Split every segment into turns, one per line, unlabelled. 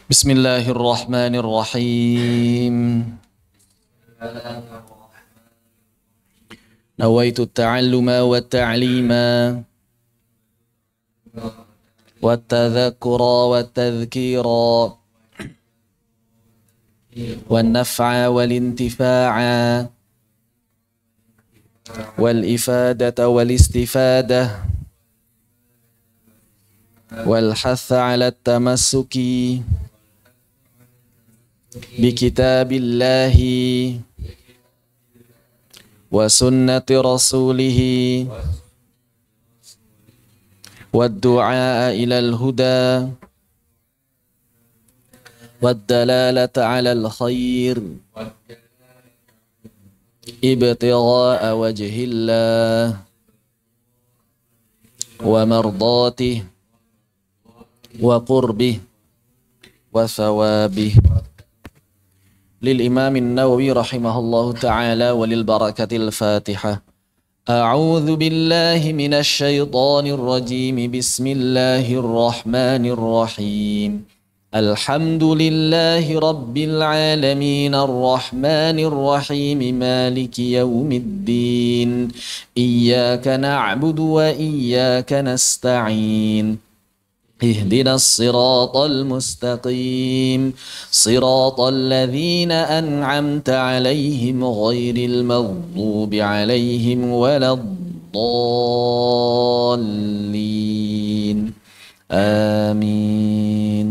Bismillahirrahmanirrahim. Nawaitu ta'alluma wa ta'lima wa tadhakura wa tadhkira wa naf'a wal intifa'a wal ifadata wal istifadah wal hatha 'ala at-tamassuki bikitabillahi wa sunnati rasulihi wa du'a ilal huda wa dalalata ala al-khair ibtigha'a wajhillah wa mardatih wa qurbih wa thawabih. للإمام النووي رحمه الله تعالى وللبركة الفاتحة. أعوذ بالله من الشيطان الرجيم. بسم الله الرحمن الرحيم. الحمد لله رب العالمين الرحمن الرحيم مالك يوم الدين إياك نعبد وإياك نستعين اهدنا الصراط المستقيم صراط الذين أنعمت عليهم غير المغضوب عليهم ولا الضالين آمين.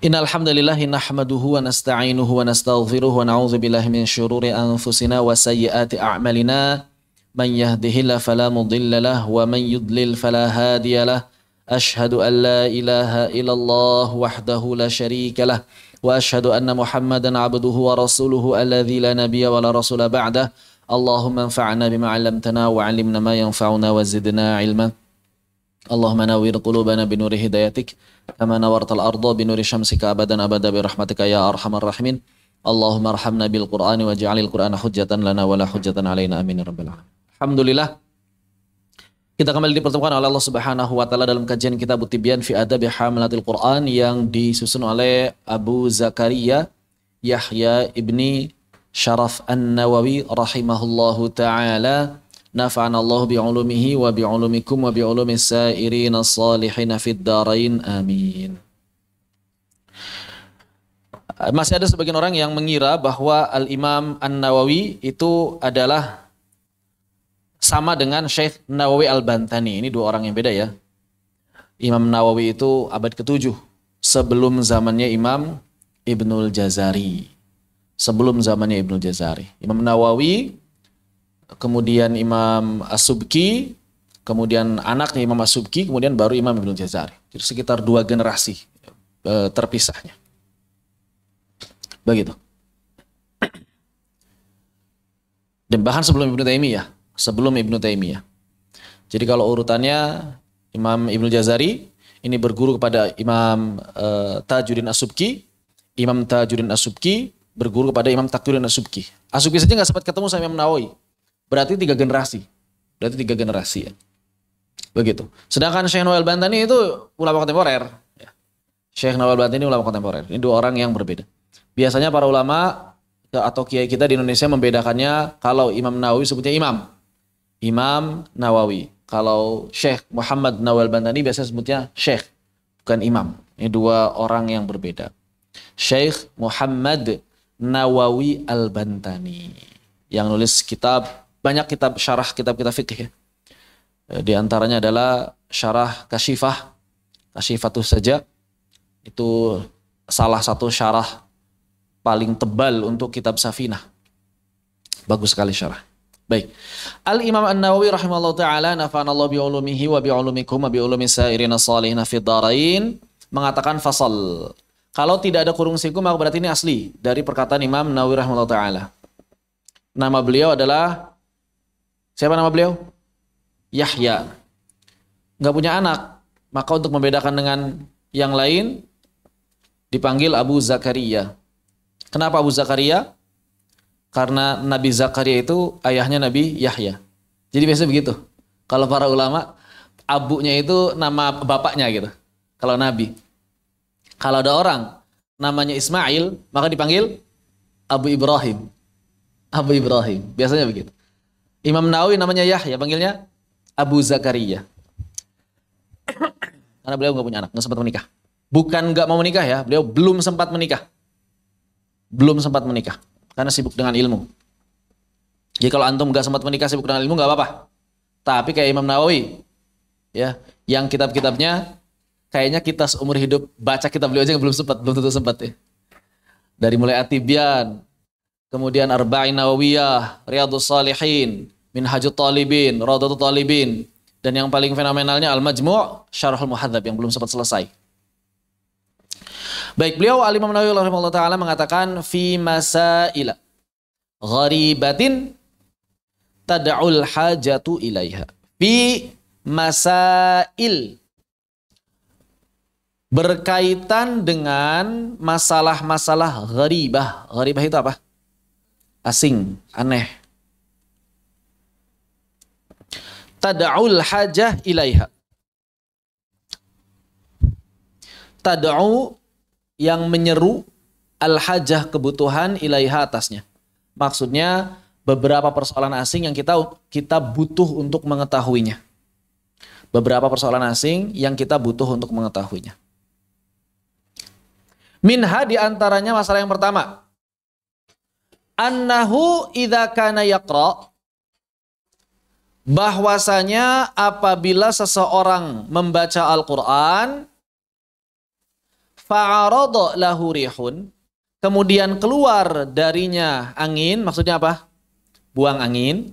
إن الحمد لله نحمده ونستعينه ونستغفره ونعوذ بالله من شرور أنفسنا وسيئات أعمالنا من يهده الله فلا مضل له ومن يضلل فلا هادي له أشهد أن لا إله إلا الله وحده لا شريك له وأشهد أن محمدا عبده ورسوله الذي لا نبي ولا رسول بعده اللهم انفعنا بما علمتنا وعلمنا ما ينفعنا وزدنا علما اللهم نور قلوبنا بنور هدايتك كما نورت الأرض بنور شمسك أبدا أبدا برحمتك يا أرحم الراحمين اللهم ارحمنا بالقرآن واجعل القرآن حجة لنا ولا حجة علينا آمين يا رب العالمين. Alhamdulillah, kita kembali dipertemukan oleh Allah Subhanahu wa taala dalam kajian Kitab Tibyan fi Adabi Hamalatil Quran yang disusun oleh Abu Zakaria Yahya ibni Sharaf An-Nawawi rahimahullahu taala. Nafa'anallahu bi'ulumihi wa bi'ulumikum wa bi'ulumis sairina salihina fid darain amin. Masih ada sebagian orang yang mengira bahwa Al-Imam An-Nawawi itu adalah sama dengan Syekh Nawawi Al-Bantani. Ini dua orang yang beda ya. Imam Nawawi itu abad ke-7 sebelum zamannya Imam Ibnul Jazari. Sebelum zamannya Ibnul Jazari. Imam Nawawi, kemudian Imam As-Subki, kemudian anaknya Imam As-Subki, kemudian baru Imam Ibnul Jazari. Jadi sekitar 2 generasi terpisahnya. Begitu. Dan bahkan sebelum Ibnu Taimiyah. Jadi kalau urutannya Imam Ibnu Jazari ini berguru kepada Imam Tajuddin As-Subki. Imam Tajuddin As-Subki berguru kepada Imam Taqiyuddin As-Subki. As-Subki saja nggak sempat ketemu sama Imam Nawawi. Berarti 3 generasi. Ya. Begitu. Sedangkan Syekh Nawawi Al-Bantani itu ulama kontemporer. Ya. Syekh Nawawi Al-Bantani ulama kontemporer. Ini 2 orang yang berbeda. Biasanya para ulama atau kiai kita di Indonesia membedakannya kalau Imam Nawawi sebutnya Imam Nawawi. Kalau Syekh Muhammad Nawawi Al-Bantani biasanya sebutnya Syekh, bukan Imam. Ini 2 orang yang berbeda. Syekh Muhammad Nawawi Al-Bantani yang nulis banyak kitab syarah kitab-kitab fikih ya. Di antaranya adalah syarah Kasyifatus Saja. Itu salah satu syarah paling tebal untuk kitab Safinah. Bagus sekali syarah. Baik. Al-Imam An-Nawawi rahimahullah ta'ala nafa'anallahu bi'ulumihi wa bi'ulumikum wa bi'ulumis sairina salihina fid darain mengatakan fasal. Kalau tidak ada kurung siku maka berarti ini asli dari perkataan Imam Nawawi rahimahullah ta'ala. Nama beliau adalah, siapa nama beliau? Yahya. Nggak punya anak. Maka untuk membedakan dengan yang lain dipanggil Abu Zakaria. Kenapa Abu Zakaria? Karena Nabi Zakaria itu ayahnya Nabi Yahya. Jadi biasanya begitu. Kalau para ulama, abunya itu nama bapaknya gitu. Kalau Nabi. Kalau ada orang namanya Ismail, maka dipanggil Abu Ibrahim. Abu Ibrahim, biasanya begitu. Imam Nawawi namanya Yahya, panggilnya Abu Zakaria. Karena beliau nggak punya anak, nggak sempat menikah. Bukan nggak mau menikah ya, beliau belum sempat menikah. Belum sempat menikah, karena sibuk dengan ilmu. Jadi kalau antum nggak sempat menikah, sibuk dengan ilmu, nggak apa-apa. Tapi kayak Imam Nawawi, ya, yang kitab-kitabnya kayaknya kita seumur hidup baca kitab beliau aja belum tentu sempat ya. Dari mulai At-Tibyan, kemudian Arba'in Nawawiyah, Riyadhus Shalihin, Minhajut Talibin, Rawdatul Talibin, dan yang paling fenomenalnya Al-Majmu' Syarhul Muhadzab yang belum sempat selesai. Baik, beliau Al-Imam Nawawi rahimahullah taala mengatakan fi masaila gharibatin tad'ul hajatu ilaiha. Fi masail, berkaitan dengan masalah-masalah gharibah. Gharibah itu apa? Asing, aneh. Tad'ul hajah ilaiha. Tad'u yang menyeru, al-hajah kebutuhan, ilaiha atasnya. Maksudnya beberapa persoalan asing yang kita butuh untuk mengetahuinya. Beberapa persoalan asing yang kita butuh untuk mengetahuinya. Minha diantaranya masalah yang pertama. Annahu idza kana yaqra, bahwasanya apabila seseorang membaca Al-Quran, fa'arada lahu rihun, kemudian keluar darinya angin, maksudnya apa? Buang angin.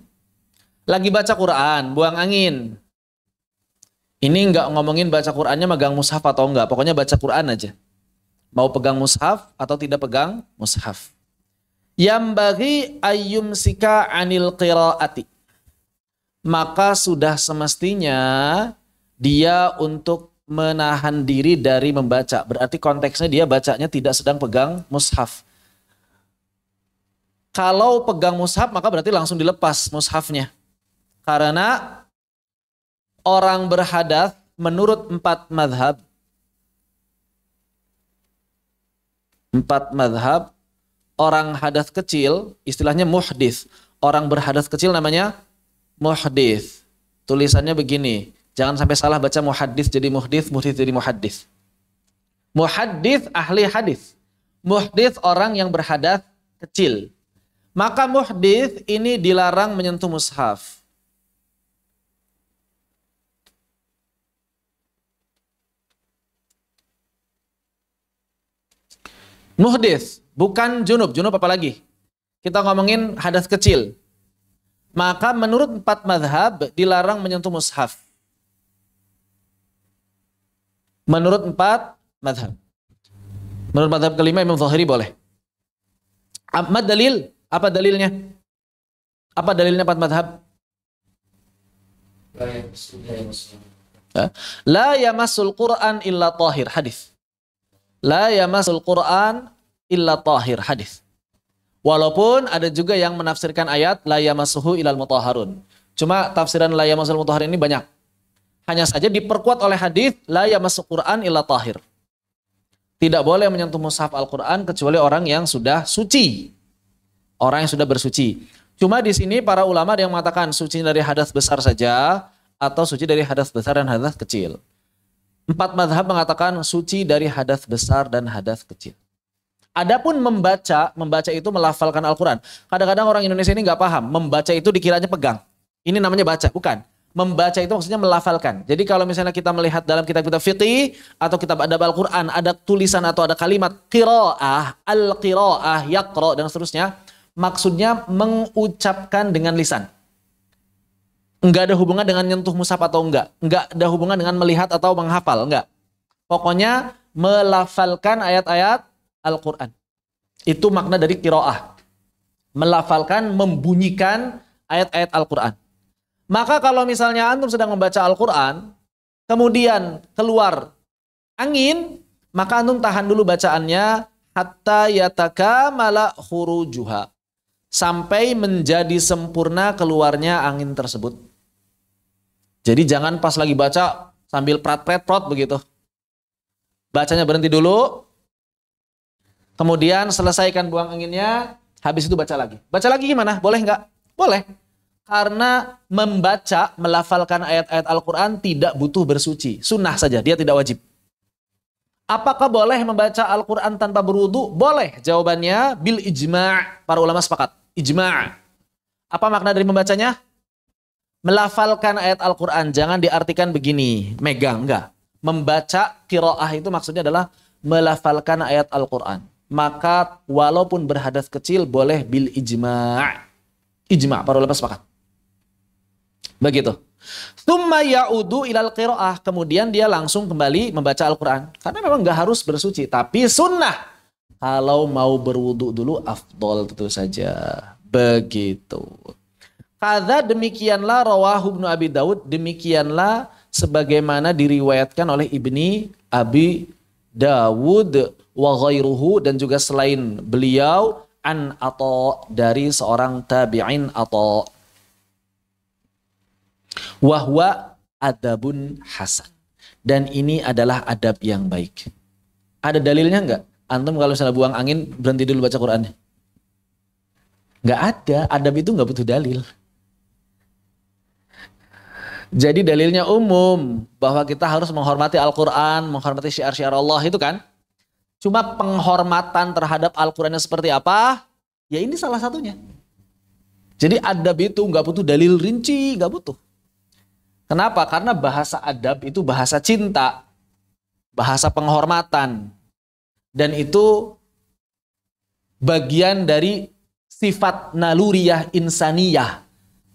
Lagi baca Quran, buang angin. Ini enggak ngomongin baca Qurannya megang mushaf atau enggak, pokoknya baca Quran aja. Mau pegang mushaf atau tidak pegang mushaf. Yambaghi ayyumsika anil qiraati. Maka sudah semestinya dia untuk menahan diri dari membaca. Berarti konteksnya dia bacanya tidak sedang pegang mushaf. Kalau pegang mushaf maka berarti langsung dilepas mushafnya. Karena orang berhadas menurut 4 mazhab, 4 mazhab, orang hadas kecil istilahnya muhdits. Orang berhadas kecil namanya muhdits. Tulisannya begini, jangan sampai salah baca muhaddits jadi muhdits, muhdits jadi muhaddits. Muhaddits ahli hadis. Muhdits orang yang berhadas kecil. Maka muhdits ini dilarang menyentuh mushaf. Muhdits, bukan junub. Junub apa lagi? Kita ngomongin hadas kecil. Maka menurut 4 mazhab dilarang menyentuh mushaf. Menurut 4 mazhab. Menurut mazhab kelima Imam Zahiri boleh. Ahmad dalil? Apa dalilnya? Apa dalilnya 4 mazhab? La yamassul Qur'an illa tahir, hadis. La yamassul Qur'an illa tahir, hadis. Walaupun ada juga yang menafsirkan ayat la yamassuhu ilal mutahharun. Cuma tafsiran la yamassul mutahharun ini banyak. Hanya saja diperkuat oleh hadis la yamassul Qur'an illa tahir. Tidak boleh menyentuh mushaf Al-Qur'an kecuali orang yang sudah suci. Orang yang sudah bersuci. Cuma di sini para ulama ada yang mengatakan suci dari hadas besar saja atau suci dari hadas besar dan hadas kecil. 4 mazhab mengatakan suci dari hadas besar dan hadas kecil. Adapun membaca itu melafalkan Al-Quran. Kadang-kadang orang Indonesia ini nggak paham. Membaca itu dikiranya pegang. Ini namanya baca, bukan. Membaca itu maksudnya melafalkan. Jadi kalau misalnya kita melihat dalam kitab-kitab fiqih atau kitab adab Al-Quran, ada tulisan atau ada kalimat qiraah, al-qiraah, yaqra, dan seterusnya. Maksudnya mengucapkan dengan lisan. Enggak ada hubungan dengan nyentuh mushaf atau enggak. Enggak ada hubungan dengan melihat atau menghafal, enggak. Pokoknya melafalkan ayat-ayat Al-Quran. Itu makna dari qiraah. Melafalkan, membunyikan ayat-ayat Al-Quran. Maka kalau misalnya antum sedang membaca Al-Quran, kemudian keluar angin, maka antum tahan dulu bacaannya hatta yatakamala khurujuha. Sampai menjadi sempurna keluarnya angin tersebut. Jadi jangan pas lagi baca sambil prat-pret-prot begitu. Bacanya berhenti dulu. Kemudian selesaikan buang anginnya. Habis itu baca lagi. Baca lagi gimana? Boleh nggak? Boleh. Karena membaca, melafalkan ayat-ayat Al-Quran tidak butuh bersuci. Sunnah saja, dia tidak wajib. Apakah boleh membaca Al-Quran tanpa berwudu? Boleh. Jawabannya bil ijma'. Para ulama sepakat. Ijma'. Apa makna dari membacanya? Melafalkan ayat Al-Quran. Jangan diartikan begini. Megang, enggak. Membaca qiraah itu maksudnya adalah melafalkan ayat Al-Quran. Maka walaupun berhadas kecil boleh bil ijma'. Ijma'. Para ulama sepakat. Begitu. Tsumma ya'udu ilal qiraah. Kemudian dia langsung kembali membaca Al-Quran. Karena memang nggak harus bersuci. Tapi sunnah. Kalau mau berwudu dulu, afdol tentu saja. Begitu. Kadza demikianlah rawahu Ibnu Abi Daud. Demikianlah sebagaimana diriwayatkan oleh Ibni Abi Dawud wa ghairuhu. Dan juga selain beliau. An Atha, dari seorang tabi'in Atha. Wahwa adabun hasan. Dan ini adalah adab yang baik. Ada dalilnya enggak? Antum kalau misalnya buang angin, berhenti dulu baca Qur'annya. Enggak ada. Adab itu enggak butuh dalil. Jadi dalilnya umum. Bahwa kita harus menghormati Al-Quran, menghormati syiar-syiar Allah itu kan. Cuma penghormatan terhadap Al-Qurannya seperti apa? Ya ini salah satunya. Jadi adab itu enggak butuh dalil rinci, enggak butuh. Kenapa? Karena bahasa adab itu bahasa cinta, bahasa penghormatan. Dan itu bagian dari sifat naluriyah insaniyah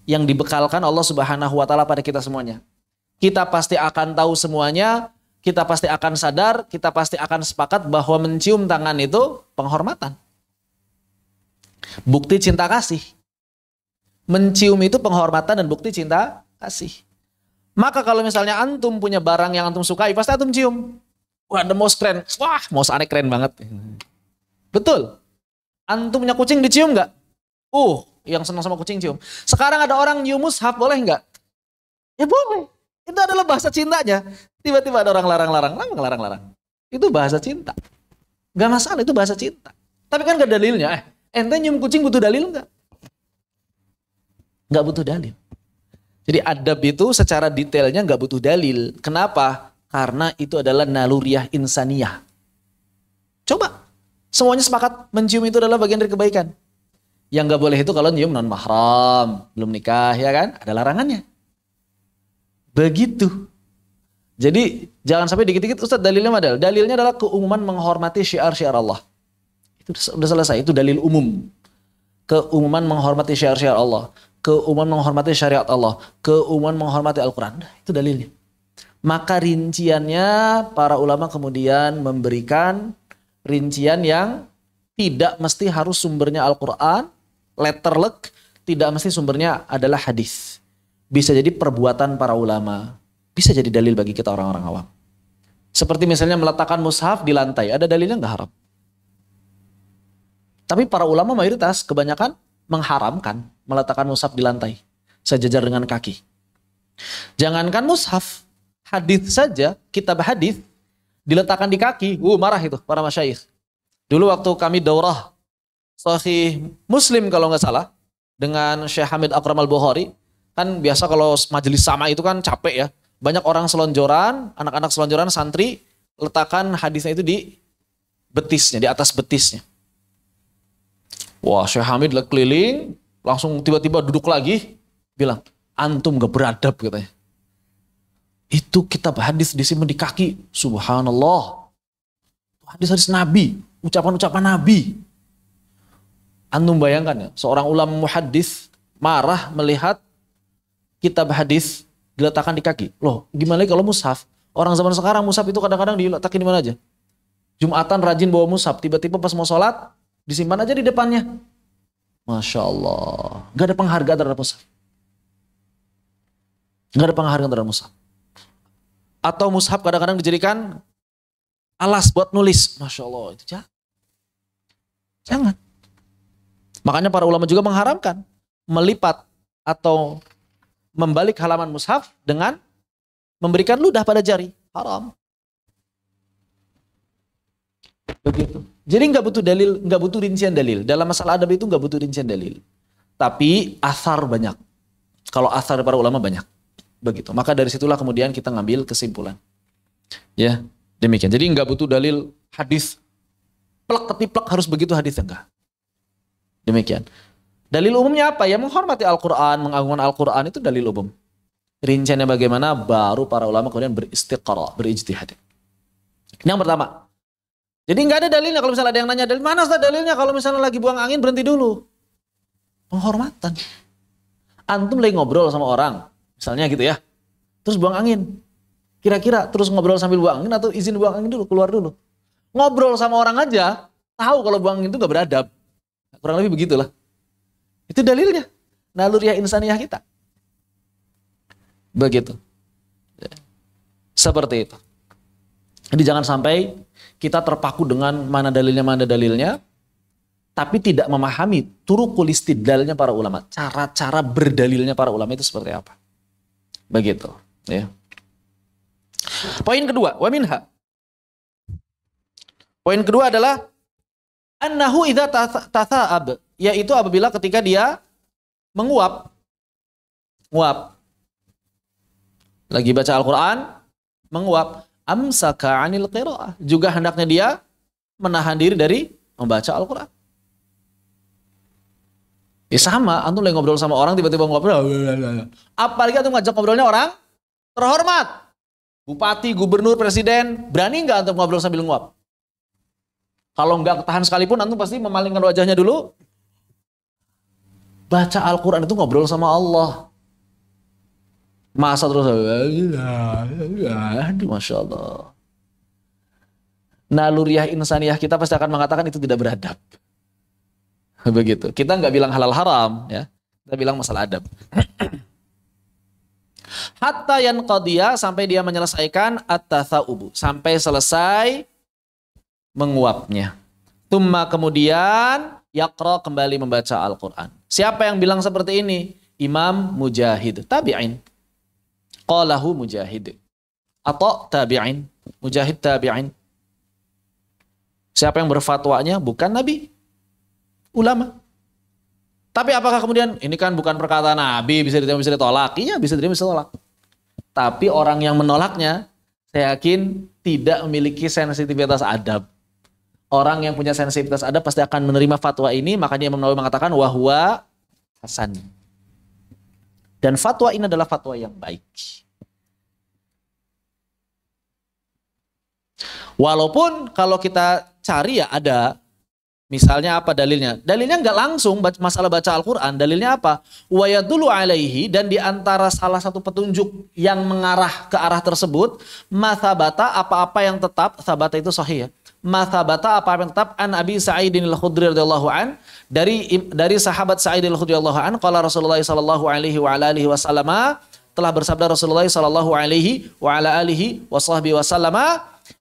yang dibekalkan Allah Subhanahu wa taala pada kita semuanya. Kita pasti akan tahu semuanya, kita pasti akan sadar, kita pasti akan sepakat bahwa mencium tangan itu penghormatan. Bukti cinta kasih. Mencium itu penghormatan dan bukti cinta kasih. Maka kalau misalnya antum punya barang yang antum sukai, pasti antum cium. Wah, the most keren. Wah, most aneh keren banget. Betul. Antum punya kucing dicium nggak? Yang senang sama kucing cium. Sekarang ada orang nyium mushaf, boleh nggak? Ya boleh. Itu adalah bahasa cintanya. Tiba-tiba ada orang larang-larang. Larang-larang. Itu bahasa cinta. Nggak masalah, itu bahasa cinta. Tapi kan nggak dalilnya. Ente nyium kucing butuh dalil nggak? Nggak butuh dalil. Jadi adab itu secara detailnya nggak butuh dalil. Kenapa? Karena itu adalah naluriyah insaniyah. Coba. Semuanya sepakat mencium itu adalah bagian dari kebaikan. Yang nggak boleh itu kalau nyium non mahram, belum nikah, ya kan? Ada larangannya. Begitu. Jadi jangan sampai dikit-dikit Ustaz dalilnya mana? Dalilnya adalah keumuman menghormati syiar-syiar Allah. Itu sudah selesai. Itu dalil umum. Keumuman menghormati syiar-syiar Allah. Keumuman menghormati syariat Allah, keumuman menghormati Al-Quran. Itu dalilnya. Maka rinciannya para ulama kemudian memberikan rincian yang tidak mesti harus sumbernya Al-Quran, letterlek, tidak mesti sumbernya adalah hadis. Bisa jadi perbuatan para ulama, bisa jadi dalil bagi kita orang-orang awam. Seperti misalnya meletakkan mushaf di lantai, ada dalilnya nggak haram? Tapi para ulama mayoritas kebanyakan mengharamkan meletakkan mushaf di lantai sejajar dengan kaki. Jangankan mushaf, hadis saja, kitab hadis diletakkan di kaki, marah itu para masyayikh. Dulu waktu kami daurah Sahih Muslim kalau nggak salah dengan Syekh Hamid Akram Al-Bukhari, kan biasa kalau majelis sama itu kan capek ya. Banyak orang selonjoran, anak-anak selonjoran santri letakkan hadisnya itu di betisnya, di atas betisnya. Wah, Syekh Hamid keliling, langsung tiba-tiba duduk lagi, bilang, antum gak beradab katanya. Itu kitab hadis disimpan di kaki, subhanallah. Hadis-hadis Nabi, ucapan-ucapan Nabi. Antum bayangkan ya, seorang ulama muhaddis marah melihat kitab hadis diletakkan di kaki. Loh, gimana kalau mushaf? Orang zaman sekarang mushaf itu kadang-kadang diletakin di mana aja. Jumatan rajin bawa mushaf, tiba-tiba pas mau sholat, disimpan aja di depannya. Masya Allah. Gak ada penghargaan terhadap mushaf. Gak ada penghargaan terhadap mushaf. Atau mushaf kadang-kadang dijadikan alas buat nulis. Masya Allah. Itu jangan. Makanya para ulama juga mengharamkan melipat atau membalik halaman mushaf dengan memberikan ludah pada jari. Haram. Begitu. Jadi nggak butuh dalil, nggak butuh rincian dalil. Dalam masalah adab itu nggak butuh rincian dalil. Tapi asar banyak. Kalau asar para ulama banyak. Begitu. Maka dari situlah kemudian kita ngambil kesimpulan. Ya, demikian. Jadi nggak butuh dalil hadis. Plek ketiplek harus begitu hadisnya enggak. Demikian. Dalil umumnya apa? Ya menghormati Al-Quran, mengagungkan Al-Quran itu dalil umum. Rinciannya bagaimana? Baru para ulama kemudian beristiqara, berijtihad. Ini yang pertama. Jadi nggak ada dalilnya kalau misalnya ada yang nanya dalil mana Ustaz dalilnya kalau misalnya lagi buang angin berhenti dulu. Penghormatan. Antum lagi ngobrol sama orang, misalnya gitu ya. Terus buang angin. Kira-kira terus ngobrol sambil buang angin atau izin buang angin dulu, keluar dulu. Ngobrol sama orang aja tahu kalau buang angin itu nggak beradab. Kurang lebih begitulah. Itu dalilnya. Naluriah insaniyah kita. Begitu. Seperti itu. Jadi jangan sampai kita terpaku dengan mana dalilnya, tapi tidak memahami turukul istidlalnya para ulama, cara-cara berdalilnya para ulama itu seperti apa. Begitu, ya. Poin kedua, wa minha. Poin kedua adalah annahu idza tatha'ab, yaitu apabila ketika dia menguap. Lagi baca Al-Qur'an, menguap. Amsaka 'anil qira'ah, juga hendaknya dia menahan diri dari membaca Al-Qur'an. Ya sama, antum lagi ngobrol sama orang tiba-tiba ngobrol. Apalagi antum ngajak ngobrolnya orang terhormat. Bupati, gubernur, presiden, berani nggak antum ngobrol sambil nguap? Kalau nggak ketahan sekalipun antum pasti memalingkan wajahnya dulu. Baca Al-Qur'an itu ngobrol sama Allah. Masa terus aduh, Masya Allah. Naluriah insaniyah kita pasti akan mengatakan itu tidak beradab. Begitu. Kita nggak bilang halal haram, ya. Kita bilang masalah adab. Hatta yanqadhiya, sampai dia menyelesaikan at-tatha'ubu, sampai selesai menguapnya. Tumma, kemudian yaqra, kembali membaca Al-Qur'an. Siapa yang bilang seperti ini? Imam Mujahid, tabi'in. Qalahu Mujahid. Atau tabi'in. Mujahid tabi'in. Siapa yang berfatwanya? Bukan Nabi. Ulama. Tapi apakah kemudian ini kan bukan perkataan Nabi, bisa diterima bisa ditolak? Iya, bisa diterima bisa ditolak. Tapi orang yang menolaknya, saya yakin tidak memiliki sensitivitas adab. Orang yang punya sensitivitas adab pasti akan menerima fatwa ini, makanya Imam Nawawi mengatakan wahwa hasan. Dan fatwa ini adalah fatwa yang baik. Walaupun kalau kita cari ya ada. Misalnya apa dalilnya? Dalilnya nggak langsung masalah baca Al-Quran. Dalilnya apa? Wa yadullu alaihi, dan diantara salah satu petunjuk yang mengarah ke arah tersebut, mathabata, apa-apa yang tetap, sabata itu sahih ya. Mathabata, apa-apa yang tetap, an Abi Sa'idin al-Khudri radhiyallahu an, dari sahabat Sa'id al-Khudri radhiyallahu an, qala Rasulullah sallallahu alaihi wa ala alihi wasallam, telah bersabda Rasulullah sallallahu alaihi wa ala alihi wasallam,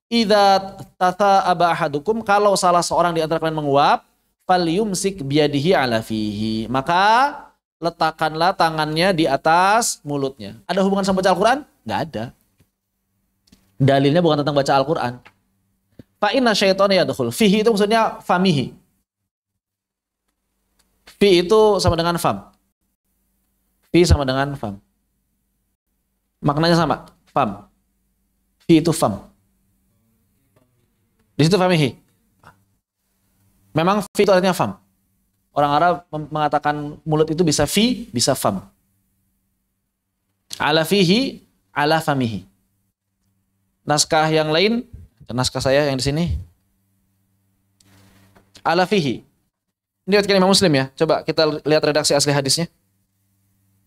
idza tatha'aba ahadukum, kalau salah seorang di antara kalian menguap, falyumsik biyadihi ala fihi, maka letakkanlah tangannya di atas mulutnya. Ada hubungan sama baca Al-Quran? Nggak ada. Dalilnya bukan tentang baca Al-Quran. Fa inna syaitana yadkhul. Fihi itu maksudnya famihi. Fi itu sama dengan fam. Fi sama dengan fam. Maknanya sama, fam. Fi itu fam. Di situ famihi. Memang fi itu artinya fam. Orang Arab mengatakan mulut itu bisa fi, bisa fam. Ala fihi, ala famihi. Naskah yang lain, naskah saya yang di sini, ala fihi. Ini riwayat Imam Muslim ya. Coba kita lihat redaksi asli hadisnya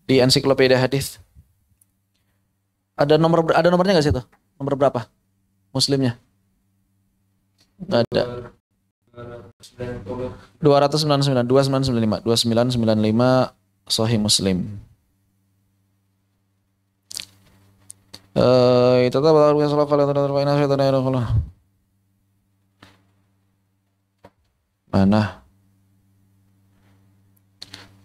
di ensiklopedia hadis. Ada nomornya nggak sih itu? Nomor berapa? Muslimnya? Nggak ada. 299, 2995, 2995 Sahih Muslim. Itu mana?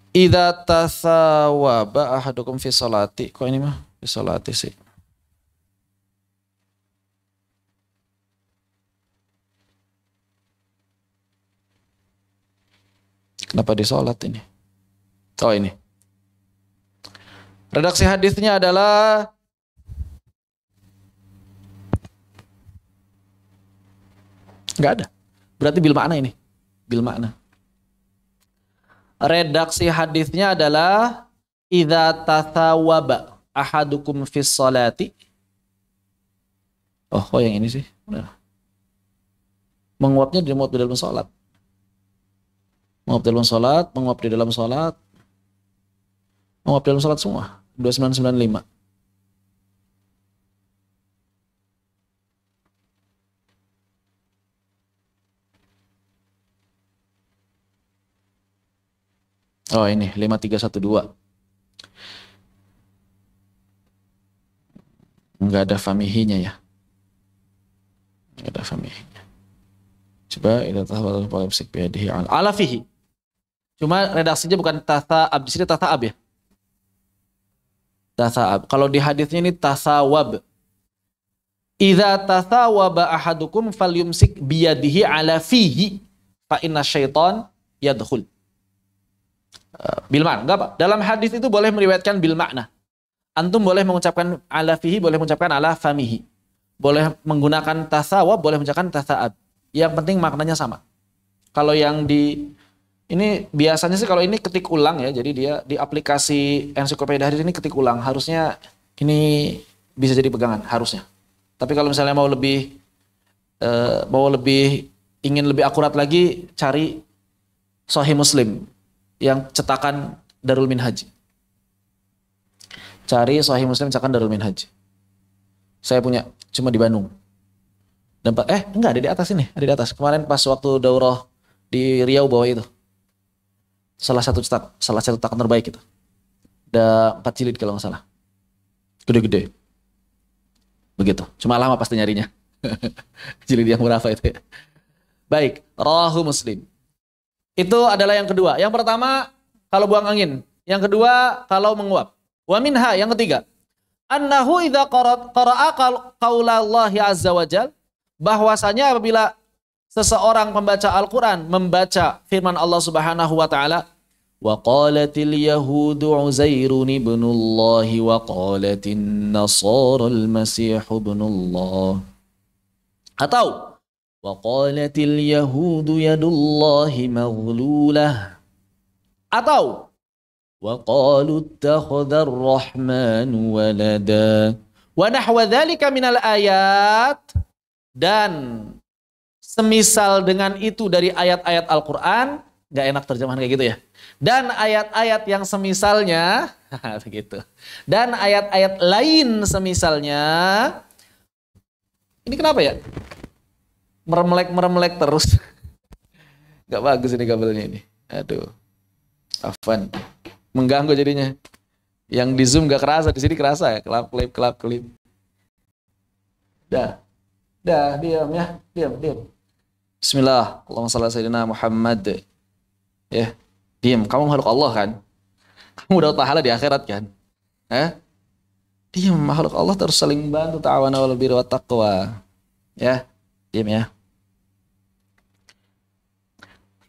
Idza tasawaba ahadukum fi sholati. Kok ini mah fi sholati sih? Kenapa di sholat ini? Oh ini. Redaksi hadisnya adalah nggak ada. Berarti bil makna ini. Bil makna. Redaksi hadisnya adalah idza tathawaba ahadukum fis salati. Oh yang ini sih. Benar. Menguapnya menguap di dalam salat. Menguap di dalam salat, menguap di dalam salat. Menguap di dalam salat semua. 2995. Oh ini 5312. Enggak ada famihinya ya. Enggak ada famihinya. Coba ila tahwal palapsik biadihi ala fihi. Cuma redaksinya bukan tatha'ab, di sini tatha'ab ya. Tatha'ab. Kalau di hadisnya ini tathawab. Idza tathawaba ahadukum falyumsik biyadihi ala fihi fa inna syaitan yadkhul. Bil makna, enggak apa? Dalam hadis itu boleh meriwayatkan bil makna. Antum boleh mengucapkan ala fihi, boleh mengucapkan ala famihi. Boleh menggunakan tasawab, boleh mengucapkan tasa'ab. Yang penting maknanya sama. Kalau yang di ini biasanya sih kalau ini ketik ulang ya, jadi dia di aplikasi ensiklopedia hadis ini ketik ulang. Harusnya ini bisa jadi pegangan, harusnya. Tapi kalau misalnya mau lebih ingin lebih akurat lagi, cari Sahih Muslim yang cetakan Darul Minhaj. Cari Sahih Muslim cetakan Darul Minhaj. Saya punya, cuma di Bandung. Dan enggak, ada di atas ini, ada di atas. Kemarin pas waktu daurah di Riau bawa itu. Salah satu cetakan terbaik itu. Ada 4 jilid kalau nggak salah. Gede-gede. Begitu. Cuma lama pasti nyarinya. Jilid yang berapa itu ya. Baik, rawahu Muslim. Itu adalah yang kedua. Yang pertama, kalau buang angin. Yang kedua, kalau menguap. Wa minha, yang ketiga. Annahu idza qara'a qaulallahi azza wa jal, bahwasanya apabila seseorang pembaca Al-Quran membaca firman Allah Subhanahu wa taala, wa qalatil yahudu Uzairun ibnullah wa qalatin nasara al-masih ibnullah. Atau wa qalatil yahudu yadullahi maghlulah. Atau wa qalu ittakhadha ar-rahmanu walada. Wa nahwa dzalika minal ayat, dan semisal dengan itu dari ayat-ayat Al-Quran. Gak enak terjemahan kayak gitu ya. Dan ayat-ayat yang semisalnya begitu. Dan ayat-ayat lain semisalnya. Ini kenapa ya? Meremlek terus. Gak bagus ini kabelnya ini. Aduh. Afwan. Mengganggu jadinya. Yang di Zoom gak kerasa, di sini kerasa ya. Kelap-kelip. Dah, diam ya. Diam. Bismillah. Allahumma shalli ala sayyidina Muhammad. Ya, diam. Kamu makhluk Allah kan? Kamu dapat pahala di akhirat kan? Diam, makhluk Allah terus saling bantu, ta'awanu 'alal birri wat taqwa. Ya, diam ya.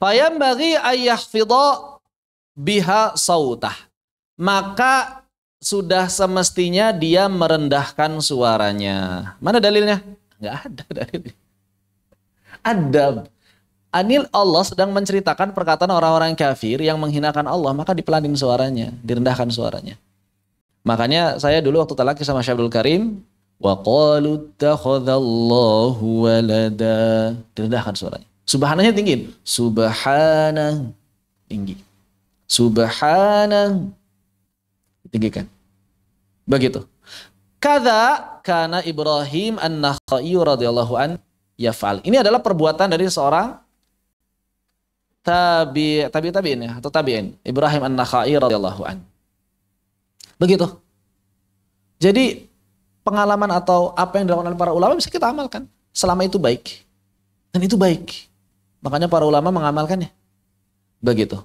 Fayambaghi ayyahfidha biha sautah. Maka sudah semestinya dia merendahkan suaranya. Mana dalilnya? Enggak ada dalilnya. Adab. Anil Allah sedang menceritakan perkataan orang-orang kafir yang menghinakan Allah, maka dipelanin suaranya, direndahkan suaranya. Makanya saya dulu waktu talaki sama Syekh Abdul Karim, wa qalu ittakhadallahu walada, direndahkan suaranya. Subhananya tinggi. Subhanah tinggi. Subhanah tinggikan. Begitu. Kadza kana Ibrahim an-Nakhai radhiyallahu an yaf'al. Ini adalah perbuatan dari seorang tabi'in ya, atau tabi'in. Ibrahim an-Nakhai radhiyallahu an. Begitu. Jadi pengalaman atau apa yang dilakukan oleh para ulama bisa kita amalkan selama itu baik. Dan itu baik. Makanya para ulama mengamalkannya. Begitu.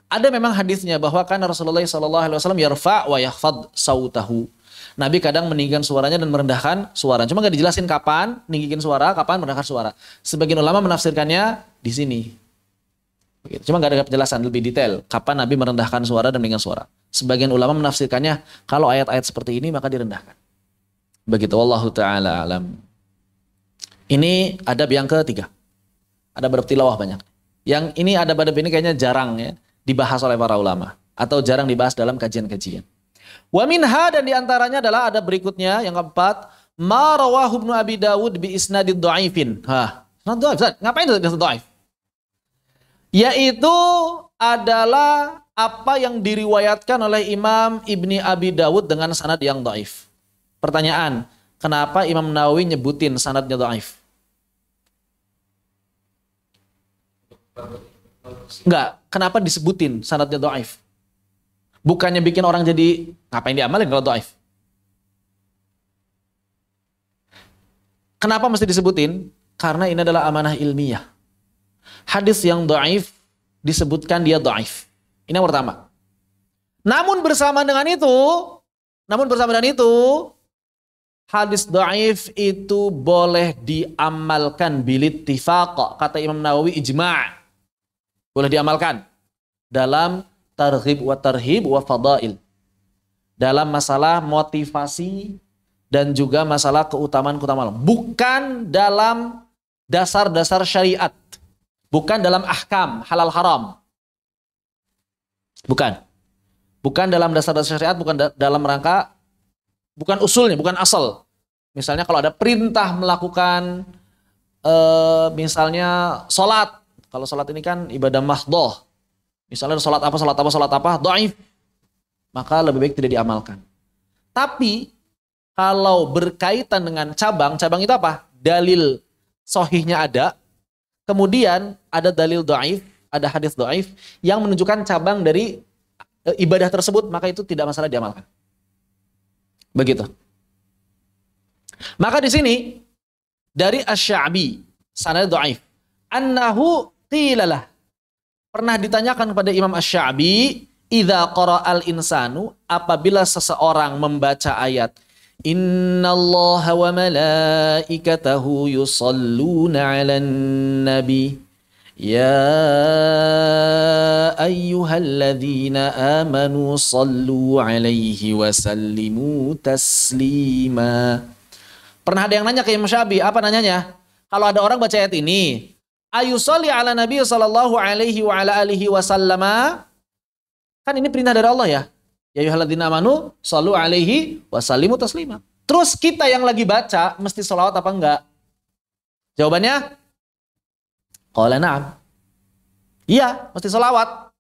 Ada memang hadisnya bahwa kan Rasulullah SAW yarfa' wa yahfad sautahu. Nabi kadang meninggikan suaranya dan merendahkan suara. Cuma gak dijelasin kapan meninggikan suara, kapan merendahkan suara. Sebagian ulama menafsirkannya di sini. Begitu. Cuma nggak ada penjelasan lebih detail kapan Nabi merendahkan suara dan meninggikan suara. Sebagian ulama menafsirkannya kalau ayat-ayat seperti ini maka direndahkan. Begitu. Wallahu taala alam. Ini adab yang ketiga. Ada adab tilawah banyak. Yang ini adab-adab ini kayaknya jarang ya dibahas oleh para ulama atau jarang dibahas dalam kajian-kajian. Wa minha, dan diantaranya adalah adab berikutnya yang keempat, ma rawahu Ibnu Abi Dawud bi isnadid dhaifin. Sanad dhaif. Ngapain itu dhaif? Yaitu adalah apa yang diriwayatkan oleh Imam Ibni Abi Dawud dengan sanad yang dhaif. Pertanyaan, kenapa Imam Nawawi nyebutin sanadnya dhaif? Enggak, kenapa disebutin sanadnya dhaif? Bukannya bikin orang jadi, ngapain diamalin kalau dhaif? Kenapa mesti disebutin? Karena ini adalah amanah ilmiah. Hadis yang dhaif disebutkan dia dhaif. Ini yang pertama. Namun bersama dengan itu, hadis dhaif itu boleh diamalkan bilittifaq, kata Imam Nawawi, ijma'. Boleh diamalkan dalam targhib wa tarhib wa fadail. Dalam masalah motivasi dan juga masalah keutamaan-keutamaan. Bukan dalam dasar-dasar syariat. Bukan dalam ahkam halal haram. Bukan dalam dasar-dasar syariat, bukan dalam rangka, bukan usulnya, bukan asal. Misalnya kalau ada perintah melakukan misalnya sholat. Kalau sholat ini kan ibadah mahdhah. Misalnya sholat apa, dhaif. Maka lebih baik tidak diamalkan. Tapi kalau berkaitan dengan cabang itu apa? Dalil sahihnya ada. Kemudian ada dalil dhaif, ada hadis dhaif yang menunjukkan cabang dari ibadah tersebut, maka itu tidak masalah diamalkan. Begitu. Maka di sini dari Asy-Sya'bi, sanad dhaif, annahu qilalah. Pernah ditanyakan kepada Imam Asy-Sya'bi, idza qara'al insanu, apabila seseorang membaca ayat innallaha wa malaikatahu yusalluna 'alan nabi ya ayyuhalladzina amanu sallu 'alaihi wa sallimu taslima. Pernah ada yang nanya ke Imam Syafi'i, apa nanyanya? Kalau ada orang baca ayat ini, ayusolli ala nabi sallallahu alaihi wa ala alihi wasallama, kan ini perintah dari Allah ya. Ya ayyuhalladzina amanu sallu alaihi wasallimu taslima. Terus kita yang lagi baca mesti sholawat apa enggak? Jawabannya qala na'am. Iya, mesti sholawat.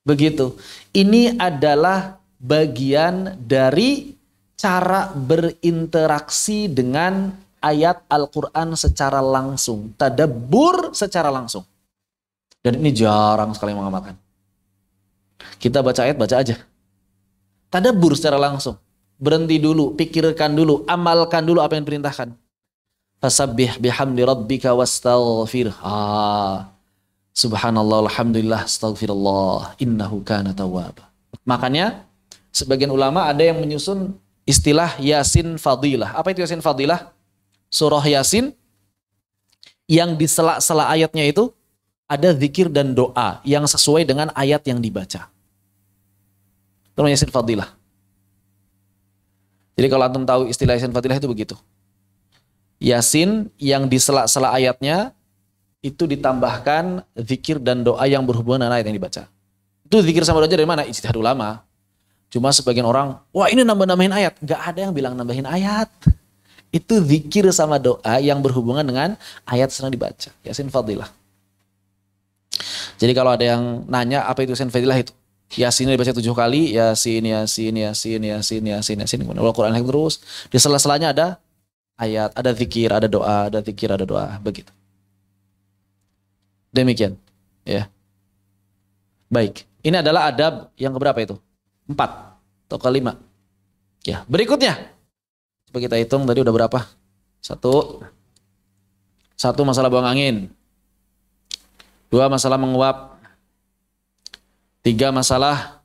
Begitu. Ini adalah bagian dari cara berinteraksi dengan ayat Al-Quran secara langsung. Tadabbur secara langsung. Dan ini jarang sekali mengamalkan. Kita baca ayat, baca aja. Tadabbur secara langsung. Berhenti dulu, pikirkan dulu, amalkan dulu apa yang diperintahkan. Fasabbih bihamdi rabbika wastaghfir. Subhanallah, alhamdulillah, astaghfirullah, innahu kana tawwaba. Makanya, sebagian ulama ada yang menyusun istilah Yasin Fadilah. Apa itu Yasin Fadilah? Surah Yasin yang di sela-sela ayatnya itu ada zikir dan doa yang sesuai dengan ayat yang dibaca. Itu namanya Yasin Fadilah. Jadi kalau antum tahu istilah Yasin Fadilah itu begitu. Yasin yang di sela-sela ayatnya itu ditambahkan zikir dan doa yang berhubungan dengan ayat yang dibaca. Itu zikir sama doa dari mana? Ijtihad ulama. Cuma sebagian orang, wah ini nambah-nambahin ayat. Gak ada yang bilang nambahin ayat. Itu zikir sama doa yang berhubungan dengan ayat sedang dibaca. Yasin Fadilah. Jadi kalau ada yang nanya apa itu Yasin Fadilah itu. Yasin dibaca 7 kali, Yasin. Kemudian Al-Quran terus. Di sela-selanya ada ayat, ada zikir, ada doa, ada zikir, ada doa. Begitu. Demikian. Ya. Baik. Ini adalah adab yang keberapa itu? 4 atau ke-5. Ya. Berikutnya. Coba kita hitung tadi udah berapa? 1 masalah buang angin. 2 masalah menguap. 3 masalah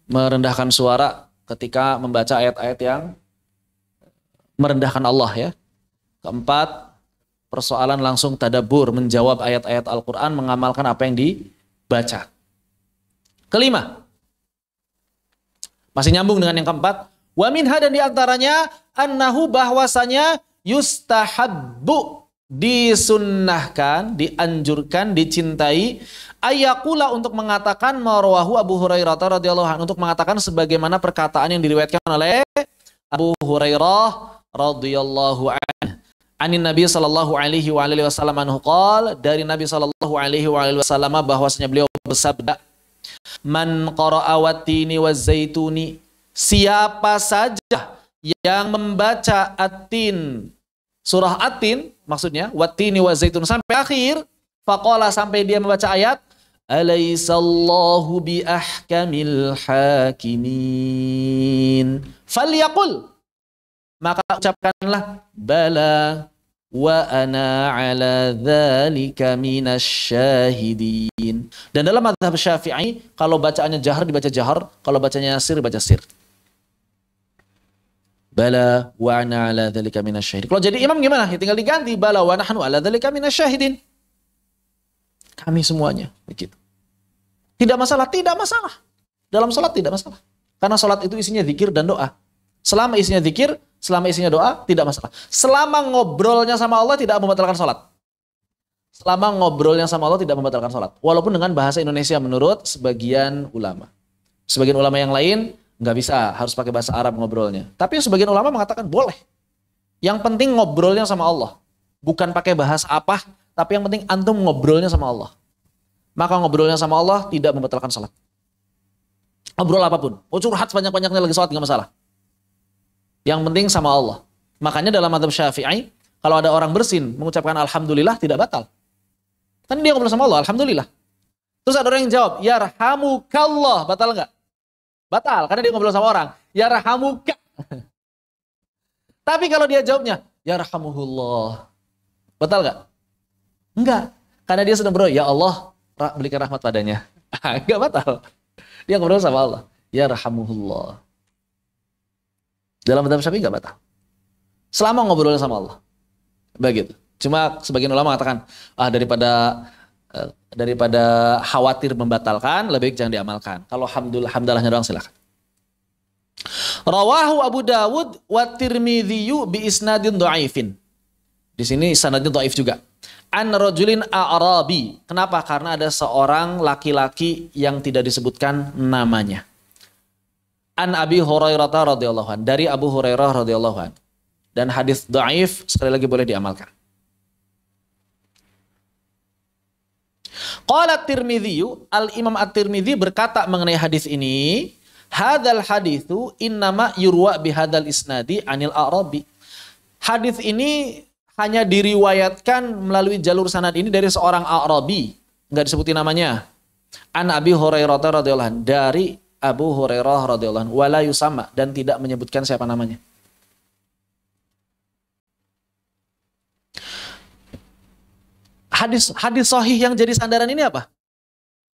merendahkan suara ketika membaca ayat-ayat yang merendahkan Allah ya. 4 persoalan langsung tadabbur, menjawab ayat-ayat Al-Quran, mengamalkan apa yang dibaca. Kelima, masih nyambung dengan yang keempat. Wa minha, dan diantaranya annahu, bahwasanya yustahabbu, disunnahkan, dianjurkan, dicintai, ayakula, untuk mengatakan marwahu Abu Hurairah radhiyallahu anhu, untuk mengatakan sebagaimana perkataan yang diriwayatkan oleh Abu Hurairah radhiyallahu anhu. Anin Nabi sallallahu alaihi wasallam anhu qala, dari Nabi sallallahu alaihi wasallam bahwasanya beliau bersabda, man qara'a wattini wazaituni, siapa saja yang membaca at-tin, surah at-tin maksudnya, wattini wazaitun sampai akhir, faqala, sampai dia membaca ayat, alaisallahu bi ahkamil hakimin, falyaqul, maka ucapkanlah, bala wa ana ala dzalika minasyahidin. Dan dalam mazhab Syafi'i, kalau bacaannya jahar dibaca jahar, kalau bacanya sir dibaca sir. Bala wa ana ala dzalika minasyahidin. Kalau jadi imam gimana? Ya tinggal diganti, bala wa nahnu ala dzalika minasyahidin. Kami semuanya begitu. Tidak masalah, tidak masalah. Dalam salat tidak masalah. Karena salat itu isinya zikir dan doa. Selama isinya zikir, selama isinya doa, tidak masalah. Selama ngobrolnya sama Allah tidak membatalkan sholat. Selama ngobrolnya sama Allah tidak membatalkan sholat. Walaupun dengan bahasa Indonesia menurut sebagian ulama. Sebagian ulama yang lain nggak bisa, harus pakai bahasa Arab ngobrolnya. Tapi sebagian ulama mengatakan boleh. Yang penting ngobrolnya sama Allah. Bukan pakai bahasa apa, tapi yang penting antum ngobrolnya sama Allah. Maka ngobrolnya sama Allah tidak membatalkan sholat. Ngobrol apapun. Mau curhat sebanyak-banyaknya lagi sholat nggak masalah. Yang penting sama Allah. Makanya dalam mazhab Syafi'i, kalau ada orang bersin mengucapkan alhamdulillah tidak batal. Kan dia ngobrol sama Allah, alhamdulillah. Terus ada orang yang jawab, yarhamukallah, batal enggak? Batal, karena dia ngobrol sama orang. Yarhamuka. Tapi kalau dia jawabnya, yarhamuhullah, batal enggak? Enggak. Karena dia sedang berdoa, ya Allah, berikan rahmat padanya. Enggak batal. Dia ngobrol sama Allah. Yarhamuhullah. Dalam mazhab Syafi'i enggak batal. Selama ngobrolnya sama Allah. Begitu. Cuma sebagian ulama mengatakan, daripada khawatir membatalkan, lebih baik jangan diamalkan. Kalau hamdalahnya doang silakan. Rawahu Abu Dawud wa Tirmidzi bi isnadin dhaifin. Di sini sanadnya dhaif juga. An rajulin a'rabi. Kenapa? Karena ada seorang laki-laki yang tidak disebutkan namanya. An Abi Hurairah radhiyallahu anhu, dari Abu Hurairah radhiyallahu anhu. Dan hadis dhaif sekali lagi boleh diamalkan. Qala Tirmidzi, Al-Imam At-Tirmidzi berkata mengenai hadis ini, hadzal haditsu innama yurwa bihadzal isnadi anil a'rabi. Hadis ini hanya diriwayatkan melalui jalur sanad ini dari seorang a'rabi, enggak disebutin namanya. An Abi Hurairah radhiyallahu anhu, dari Abu Hurairah radhiyallahu anhu, wala yusama, dan tidak menyebutkan siapa namanya. Hadis sahih yang jadi sandaran ini apa?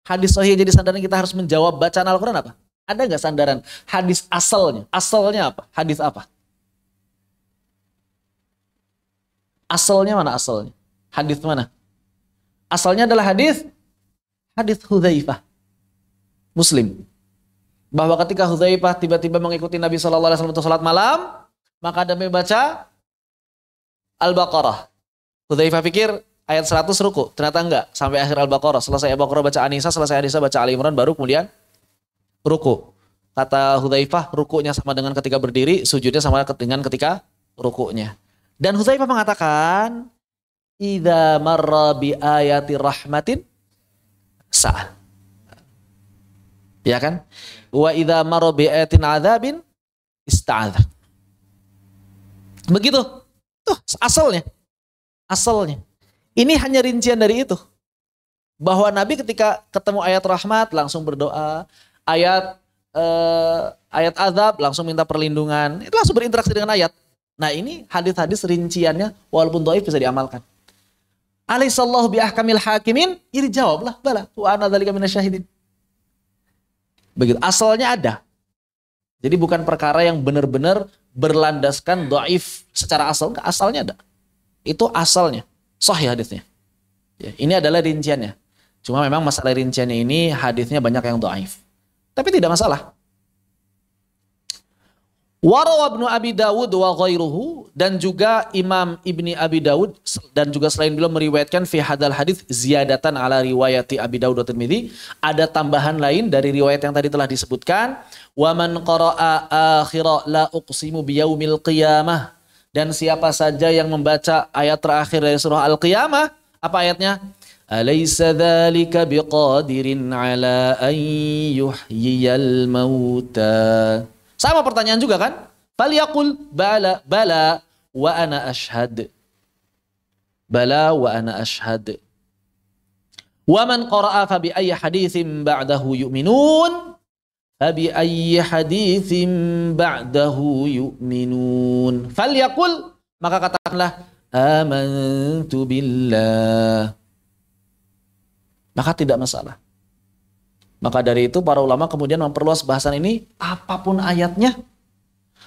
Hadis sahih yang jadi sandaran kita harus menjawab bacaan Al-Quran apa? Ada nggak sandaran hadis asalnya? Asalnya apa? Hadis apa? Asalnya mana asalnya? Hadis mana? Asalnya adalah hadis Hudzaifah. Muslim. Bahwa ketika Hudzaifah tiba-tiba mengikuti Nabi SAW untuk salat malam, maka ada membaca Al-Baqarah. Hudzaifah pikir ayat 100 ruku, ternyata enggak. Sampai akhir Al-Baqarah, selesai Al-Baqarah baca An-Nisa, selesai An-Nisa baca Ali Imran, baru kemudian ruku. Kata Hudzaifah, rukunya sama dengan ketika berdiri, sujudnya sama dengan ketika rukunya. Dan Hudzaifah mengatakan, idza marra bi ayati rahmatin sa'al. Ya kan? Wa idza marra bi ayatin adzabin ista'adza. Begitu. Tuh asalnya. Asalnya. Ini hanya rincian dari itu. Bahwa Nabi ketika ketemu ayat rahmat langsung berdoa, ayat azab langsung minta perlindungan, itu langsung berinteraksi dengan ayat. Nah ini hadis-hadis rinciannya walaupun dhaif bisa diamalkan. Alaihissallahu bi ahkamil hakimin, ini jawablah, bala wa ana dzalika minasyahidin. Begitu, asalnya ada. Jadi bukan perkara yang benar-benar berlandaskan dhaif secara asal, asalnya ada. Itu asalnya. Sahih hadisnya. Ya, ini adalah rinciannya. Cuma memang masalah rinciannya ini hadisnya banyak yang dhaif. Tapi tidak masalah. Warawa Ibnu Abi Dawud wa ghairuhu, dan juga Imam Ibni Abi Dawud dan juga selain beliau meriwayatkan fi hadal hadis ziyadatan ala riwayati Abi Dawud wa Tirmidzi, ada tambahan lain dari riwayat yang tadi telah disebutkan, wa man qara'a akhira la uqsimu biyaumil qiyamah, dan siapa saja yang membaca ayat terakhir dari surah Al-Qiyamah, apa ayatnya? Alaysa dzalika biqadirin ala an yuhyiyal mauta. Sama pertanyaan juga kan? Falyaqul bala bala wa ana ashhad. Bala wa ana ashhad. Wa man qara'a fa bi ayyi haditsin ba'dahu yu'minun? Fa bi ayyi haditsin ba'dahu yu'minun? Falyaqul, maka katakanlah amantu billah. Maka tidak masalah. Maka dari itu para ulama kemudian memperluas bahasan ini, apapun ayatnya,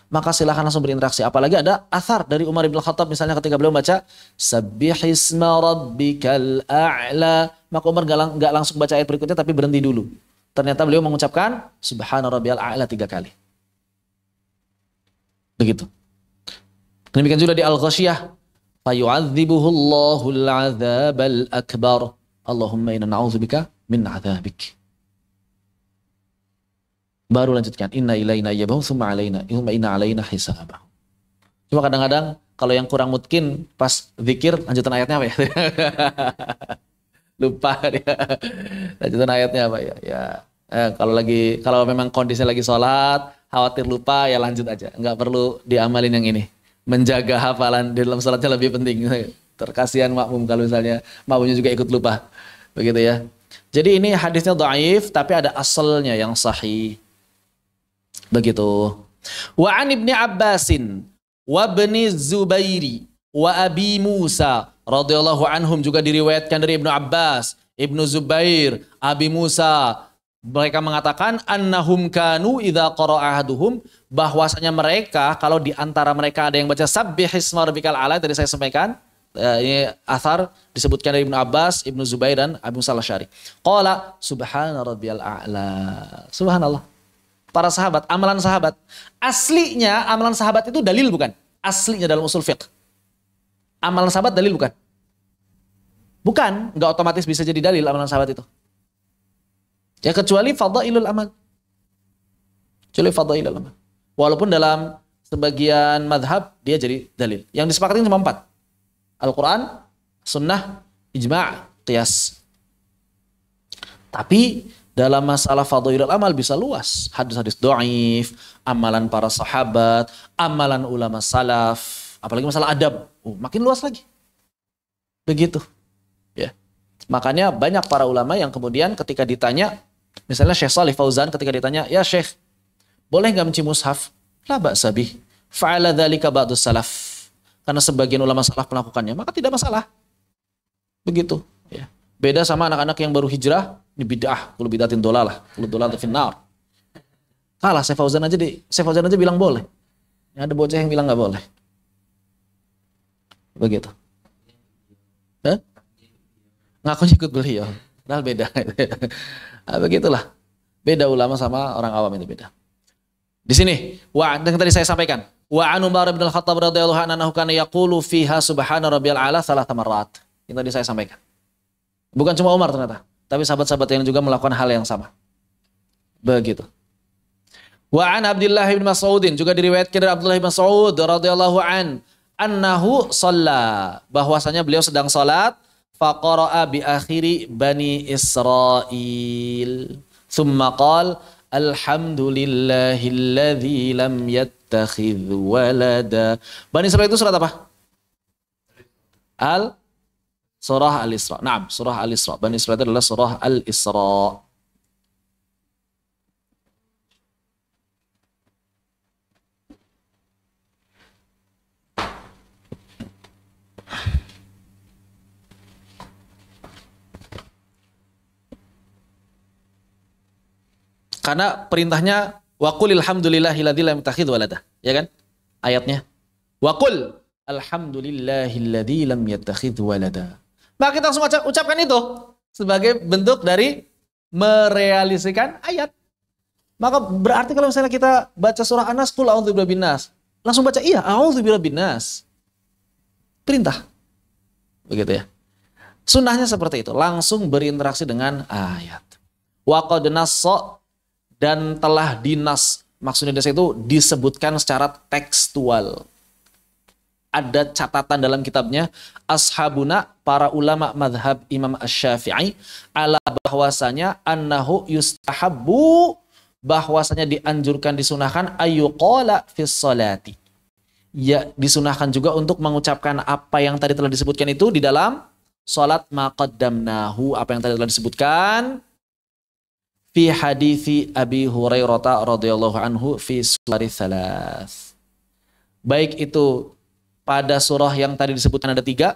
maka silahkan langsung berinteraksi. Apalagi ada athar dari Umar bin Khattab misalnya ketika beliau baca Sabbihisma rabbikal a'la, maka Umar nggak langsung baca ayat berikutnya tapi berhenti dulu. Ternyata beliau mengucapkan Subhana rabbiyal a'la 3 kali. Begitu. Demikian juga di Al-Ghasyiyah, fayu'adzibuhullahul 'adzabal akbar. Allahumma inna na'udzubika min 'adzabik. Baru lanjutkan inna ilaina iyabahum summa alaina inna alaina hisabahum. Cuma kadang-kadang kalau yang kurang mungkin pas zikir lanjutan ayatnya apa ya? Lupa dia. Lanjutan ayatnya apa ya? Kalau memang kondisinya lagi sholat, khawatir lupa ya lanjut aja. Enggak perlu diamalin yang ini. Menjaga hafalan di dalam sholatnya lebih penting. Terkasihan makmum kalau misalnya makmumnya juga ikut lupa. Begitu ya. Jadi ini hadisnya dhaif tapi ada asalnya yang sahih. Begitu. Wa an Ibni Abbasin wa Ibni Zubairi wa Abi Musa radhiyallahu anhum, juga diriwayatkan dari Ibnu Abbas, Ibnu Zubair, Abi Musa, mereka mengatakan annahum kanu idza qara'a ahaduhum, bahwasanya mereka kalau di antara mereka ada yang baca sabbihisma rabbikal a'la, tadi saya sampaikan ini athar disebutkan dari Ibnu Abbas, Ibnu Zubair dan Abu Musa al-Asy'ari. Qala subhana rabbiyal a'la. Subhanallah. Para sahabat, amalan sahabat. Aslinya amalan sahabat itu dalil bukan? Aslinya dalam usul fiqh. Amalan sahabat dalil bukan? Bukan, nggak otomatis bisa jadi dalil amalan sahabat itu. Ya kecuali fadailul amal. Kecuali fadailul amal. Walaupun dalam sebagian madhab dia jadi dalil. Yang disepakatin cuma 4. Al-Quran, sunnah, ijma', qiyas. Tapi dalam masalah fadhailul amal bisa luas. Hadis-hadis dhaif, amalan para sahabat, amalan ulama salaf, apalagi masalah adab. Makin luas lagi. Begitu. Ya. Makanya banyak para ulama yang kemudian ketika ditanya, misalnya Syekh Shalih Fauzan ketika ditanya, "Ya Syekh, boleh nggak menci mushaf?" La ba'sa bih. Fa'ala dzalika ba'dus salaf. Karena sebagian ulama salaf melakukannya, maka tidak masalah. Begitu, ya. Beda sama anak-anak yang baru hijrah, ini bid'ah, kullu bid'atin dolalah, kullu dolalatin finnar. Kalah Syekh Fauzan aja bilang boleh. Ada bocah yang bilang nggak boleh. Begitu. Ngakunya ikut beliau. Nah beda. Nah, begitulah. Beda ulama sama orang awam itu beda. Di sini, yang tadi saya sampaikan. Wa an Umar bin Al-Khattab radhiyallahu anhu kana yaqulu fiha subhana rabbiyal a'la 3 marrat. Yang tadi saya sampaikan. Bukan cuma Umar ternyata, tapi sahabat-sahabat yang juga melakukan hal yang sama. Begitu. Wa an Abdullah bin Mas'udin, juga diriwayatkan dari Abdullah bin Mas'ud radhiyallahu annahu shalla, bahwasanya beliau sedang salat, faqara'a bi akhiri Bani Israil. Thumma qala alhamdulillahilladzi lam yattakhidh walada. Bani Israil itu surat apa? Surah Al-Isra. Naam, surah Al-Isra. Bani Israil adalah surah Al-Isra. Karena perintahnya wa qul alhamdulillahilladzi lam yattakhidh walada, ya kan? Ayatnya. Wa qul alhamdulillahilladzi lam yattakhidh walada. Maka kita langsung ucapkan itu sebagai bentuk dari merealisasikan ayat. Maka berarti kalau misalnya kita baca surah An-Nas, qul a'udzu birabbin nas, langsung baca iya, a'udzu birabbin nas. Perintah. Begitu ya. Sunnahnya seperti itu, langsung berinteraksi dengan ayat. Wa qad nassa, dan telah dinas. Maksudnya di situ disebutkan secara tekstual. Ada catatan dalam kitabnya ashabuna, para ulama madhab Imam Asy-Syafi'i, ala bahwasanya annahu yustahabbu, bahwasanya dianjurkan, disunahkan, ayyuqala fis salati, ya disunahkan juga untuk mengucapkan apa yang tadi telah disebutkan itu di dalam salat, maqaddamnahu, apa yang tadi telah disebutkan fi hadithi Abi Hurairah radhiyallahu anhu fi surah Thalath. Baik itu pada surah yang tadi disebutkan ada 3,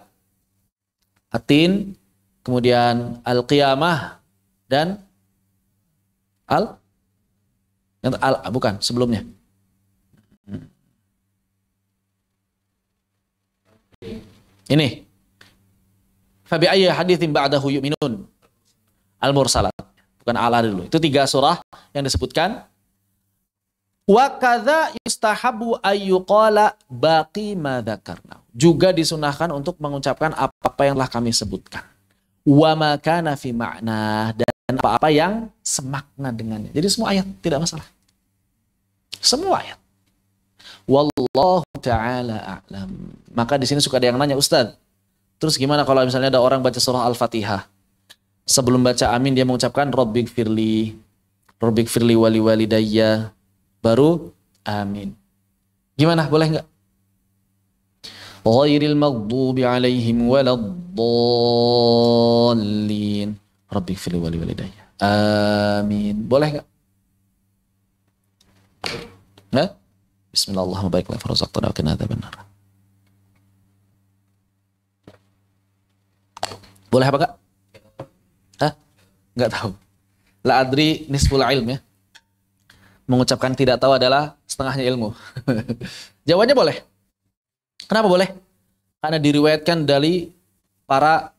At-Tin, kemudian Al-Qiyamah, dan bukan, sebelumnya. Ini. Fabi ayyi haditsin ba'dahu yu'minun. Al-Mursalat. Bukan ala dulu. Itu 3 surah yang disebutkan. Wa kadza yustahabu ayyuqala baqi ma dzakarna. Juga disunahkan untuk mengucapkan apa-apa yang telah kami sebutkan. Wa ma kana fi ma'na, dan apa-apa yang semakna dengannya. Jadi semua ayat, tidak masalah. Semua ayat. Wallahu ta'ala a'lam. Maka di sini suka ada yang nanya, Ustaz, terus gimana kalau misalnya ada orang baca surah Al-Fatihah, sebelum baca amin dia mengucapkan Rabbighfirli wali walidayya, baru amin. Gimana? Boleh nggak? Ghairil maghdubi alaihim waladdallin. Rabbighfirli wali walidayya. Amin. Boleh nggak? Nah? Bismillahirrahmanirrahim. Baik, farzaqtana wa qina adzabannar. Boleh apa enggak? Hah? Enggak tahu. La adri nisful ilm, ya. Mengucapkan tidak tahu adalah setengahnya ilmu. Jawabannya boleh. Kenapa boleh? Karena diriwayatkan dari para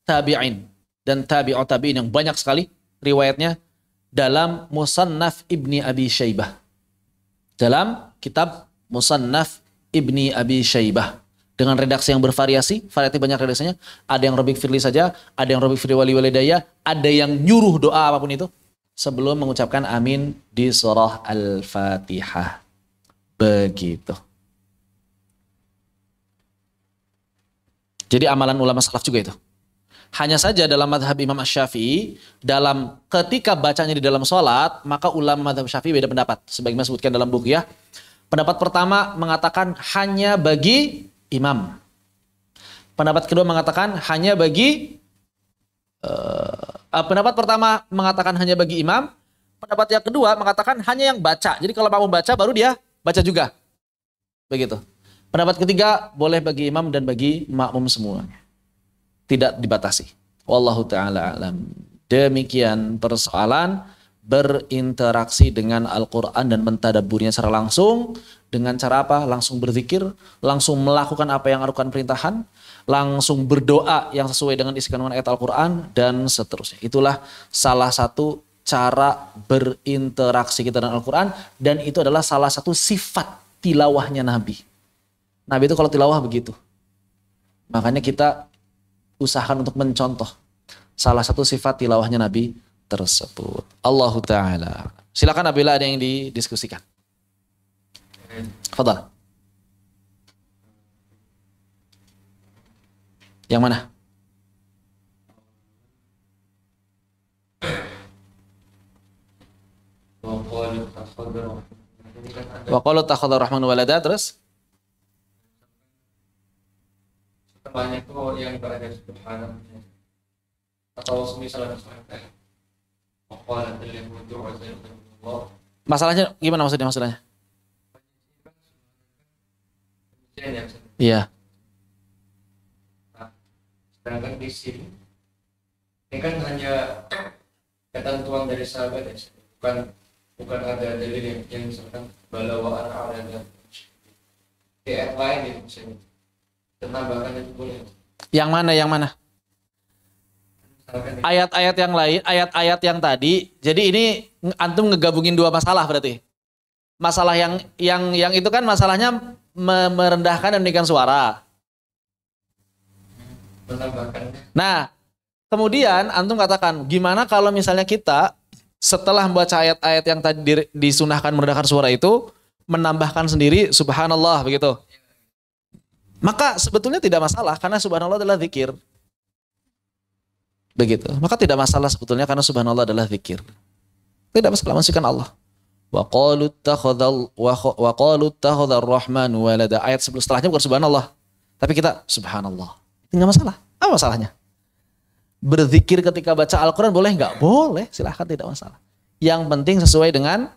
tabi'in dan tabi'ut tabi'in yang banyak sekali riwayatnya dalam Musannaf Ibni Abi Syaibah. Dalam kitab Musannaf Ibni Abi Syaibah. Dengan redaksi yang bervariasi, variatif banyak redaksinya. Ada yang Rabbighfirli saja, ada yang Rabbighfirli wali walidayya, ada yang nyuruh doa apapun itu sebelum mengucapkan amin di surah Al-Fatihah. Begitu. Jadi amalan ulama salaf juga itu. Hanya saja dalam madhab Imam Asy-Syafi'i, dalam ketika bacanya di dalam sholat, maka ulama madhab Syafi'i beda pendapat. Sebagaimana disebutkan dalam Bughyah. Pendapat pertama mengatakan hanya bagi imam. Pendapat kedua mengatakan hanya bagi pendapat pertama mengatakan hanya bagi imam. Pendapat yang kedua mengatakan hanya yang baca. Jadi kalau mau baca baru dia baca juga. Begitu. Pendapat ketiga boleh bagi imam dan bagi makmum semuanya. Tidak dibatasi. Wallahu ta'ala alam. Demikian persoalan berinteraksi dengan Al-Quran dan mentadaburnya secara langsung. Dengan cara apa? Langsung berzikir, langsung melakukan apa yang Al-Quran perintahkan, langsung berdoa yang sesuai dengan isi kandungan ayat Al-Quran, dan seterusnya. Itulah salah satu cara berinteraksi kita dengan Al-Quran, dan itu adalah salah satu sifat tilawahnya Nabi. Nabi itu kalau tilawah begitu. Makanya kita usahakan untuk mencontoh salah satu sifat tilawahnya Nabi tersebut. Allahu Ta'ala. Silakan apabila ada yang didiskusikan. Fadal. Yang mana? Wa qalu takhadha rahmanu walada, terus?
Banyak tuh yang berada subhanahu atau misalnya
masalahnya gimana maksudnya? Iya.
Sedangkan di sini ini kan hanya ketentuan dari sahabat ya, bukan ada dalil yang misalkan balawaan ada. di ayat lain gitu misalnya. Menambahkan itu boleh.
Yang mana? Yang mana?
Misalkan
Ayat-ayat yang lain, ayat-ayat yang tadi. Jadi ini antum ngegabungin dua masalah berarti. Masalah yang itu kan masalahnya merendahkan dan meninggikan suara.
menambahkan
Nah, kemudian antum katakan, gimana kalau misalnya kita setelah membaca ayat-ayat yang tadi disunahkan merendahkan suara itu menambahkan sendiri subhanallah begitu. Maka sebetulnya tidak masalah karena subhanallah adalah zikir. Begitu. Maka tidak masalah sebetulnya karena subhanallah adalah zikir. Tidak masalah mensucikan Allah. Wa qalu ittakhadhar rahman walada. Ayat setelahnya bukan subhanallah. Tapi kita subhanallah. Itu enggak masalah. Apa masalahnya? Berzikir ketika baca Al-Quran boleh nggak? Boleh, silahkan, tidak masalah. Yang penting sesuai dengan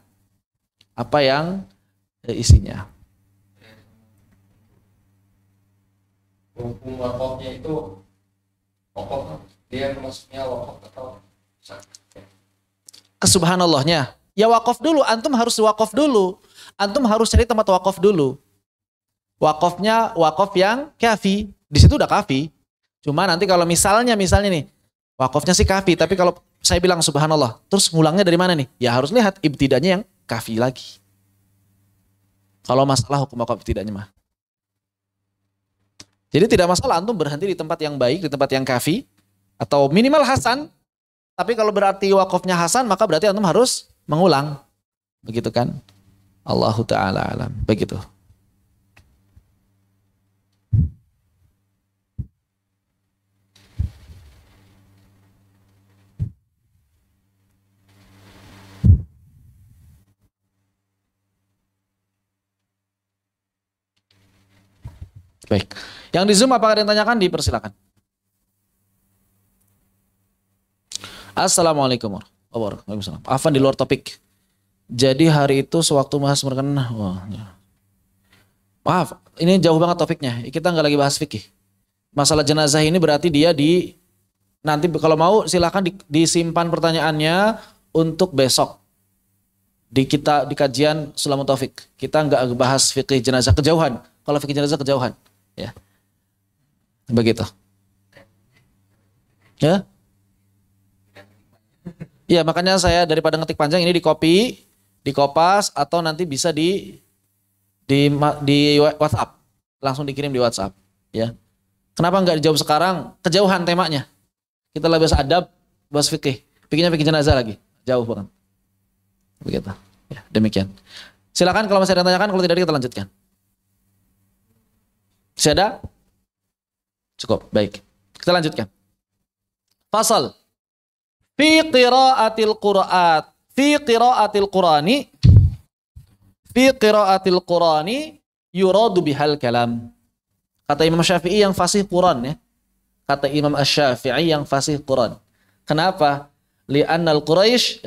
apa yang isinya.
hukum wakafnya itu wakaf dia maksudnya wakaf atau
Kesubhanallahnya. Ya wakaf dulu, antum harus wakaf dulu. Antum harus cari tempat wakaf dulu. Wakafnya wakaf yang kafi. Di situ udah kafi. Cuma nanti kalau misalnya nih, wakafnya sih kafi, tapi kalau saya bilang subhanallah, terus ngulangnya dari mana nih? Ya harus lihat ibtidanya yang kafi lagi. Kalau masalah hukum wakaf ibtidanya mah. Jadi tidak masalah antum berhenti di tempat yang baik, di tempat yang kafi, atau minimal hasan. Tapi kalau berarti wakafnya hasan, maka berarti antum harus mengulang. Begitu kan? Allahu ta'ala alam. Begitu. Baik. Yang di Zoom apakah ada yang tanyakan? Dipersilakan. Assalamualaikum warahmatullahi wabarakatuh. Afan di luar topik. Jadi hari itu sewaktu bahas berkenaan. Maaf, ini jauh banget topiknya. Kita nggak lagi bahas fikih. Masalah jenazah ini berarti dia nanti kalau mau silakan disimpan pertanyaannya untuk besok. Di kajian Sulamut Taufik. Kita nggak bahas fikih jenazah kejauhan. Kalau fikih jenazah kejauhan. Ya, begitu. Ya, ya makanya saya daripada ngetik panjang ini di kopas atau nanti bisa di WhatsApp, langsung dikirim di WhatsApp. Ya, kenapa nggak dijawab sekarang? Kejauhan temanya. Kita lagi bahas adab, bahas fikih. Fikihnya fikih jenazah lagi, jauh banget. Begitu. Ya, demikian. Silakan kalau masih ada yang tanyakan, kalau tidak kita lanjutkan. Masih ada? Cukup, baik. Kita lanjutkan. Fasal. Fi qiraatil Qur'ani yuradu bihal kalam. Kata Imam Syafi'i yang fasih Quran ya. Kata Imam Asy-Syafi'i yang fasih Quran. Kenapa? Li'anna Quraisy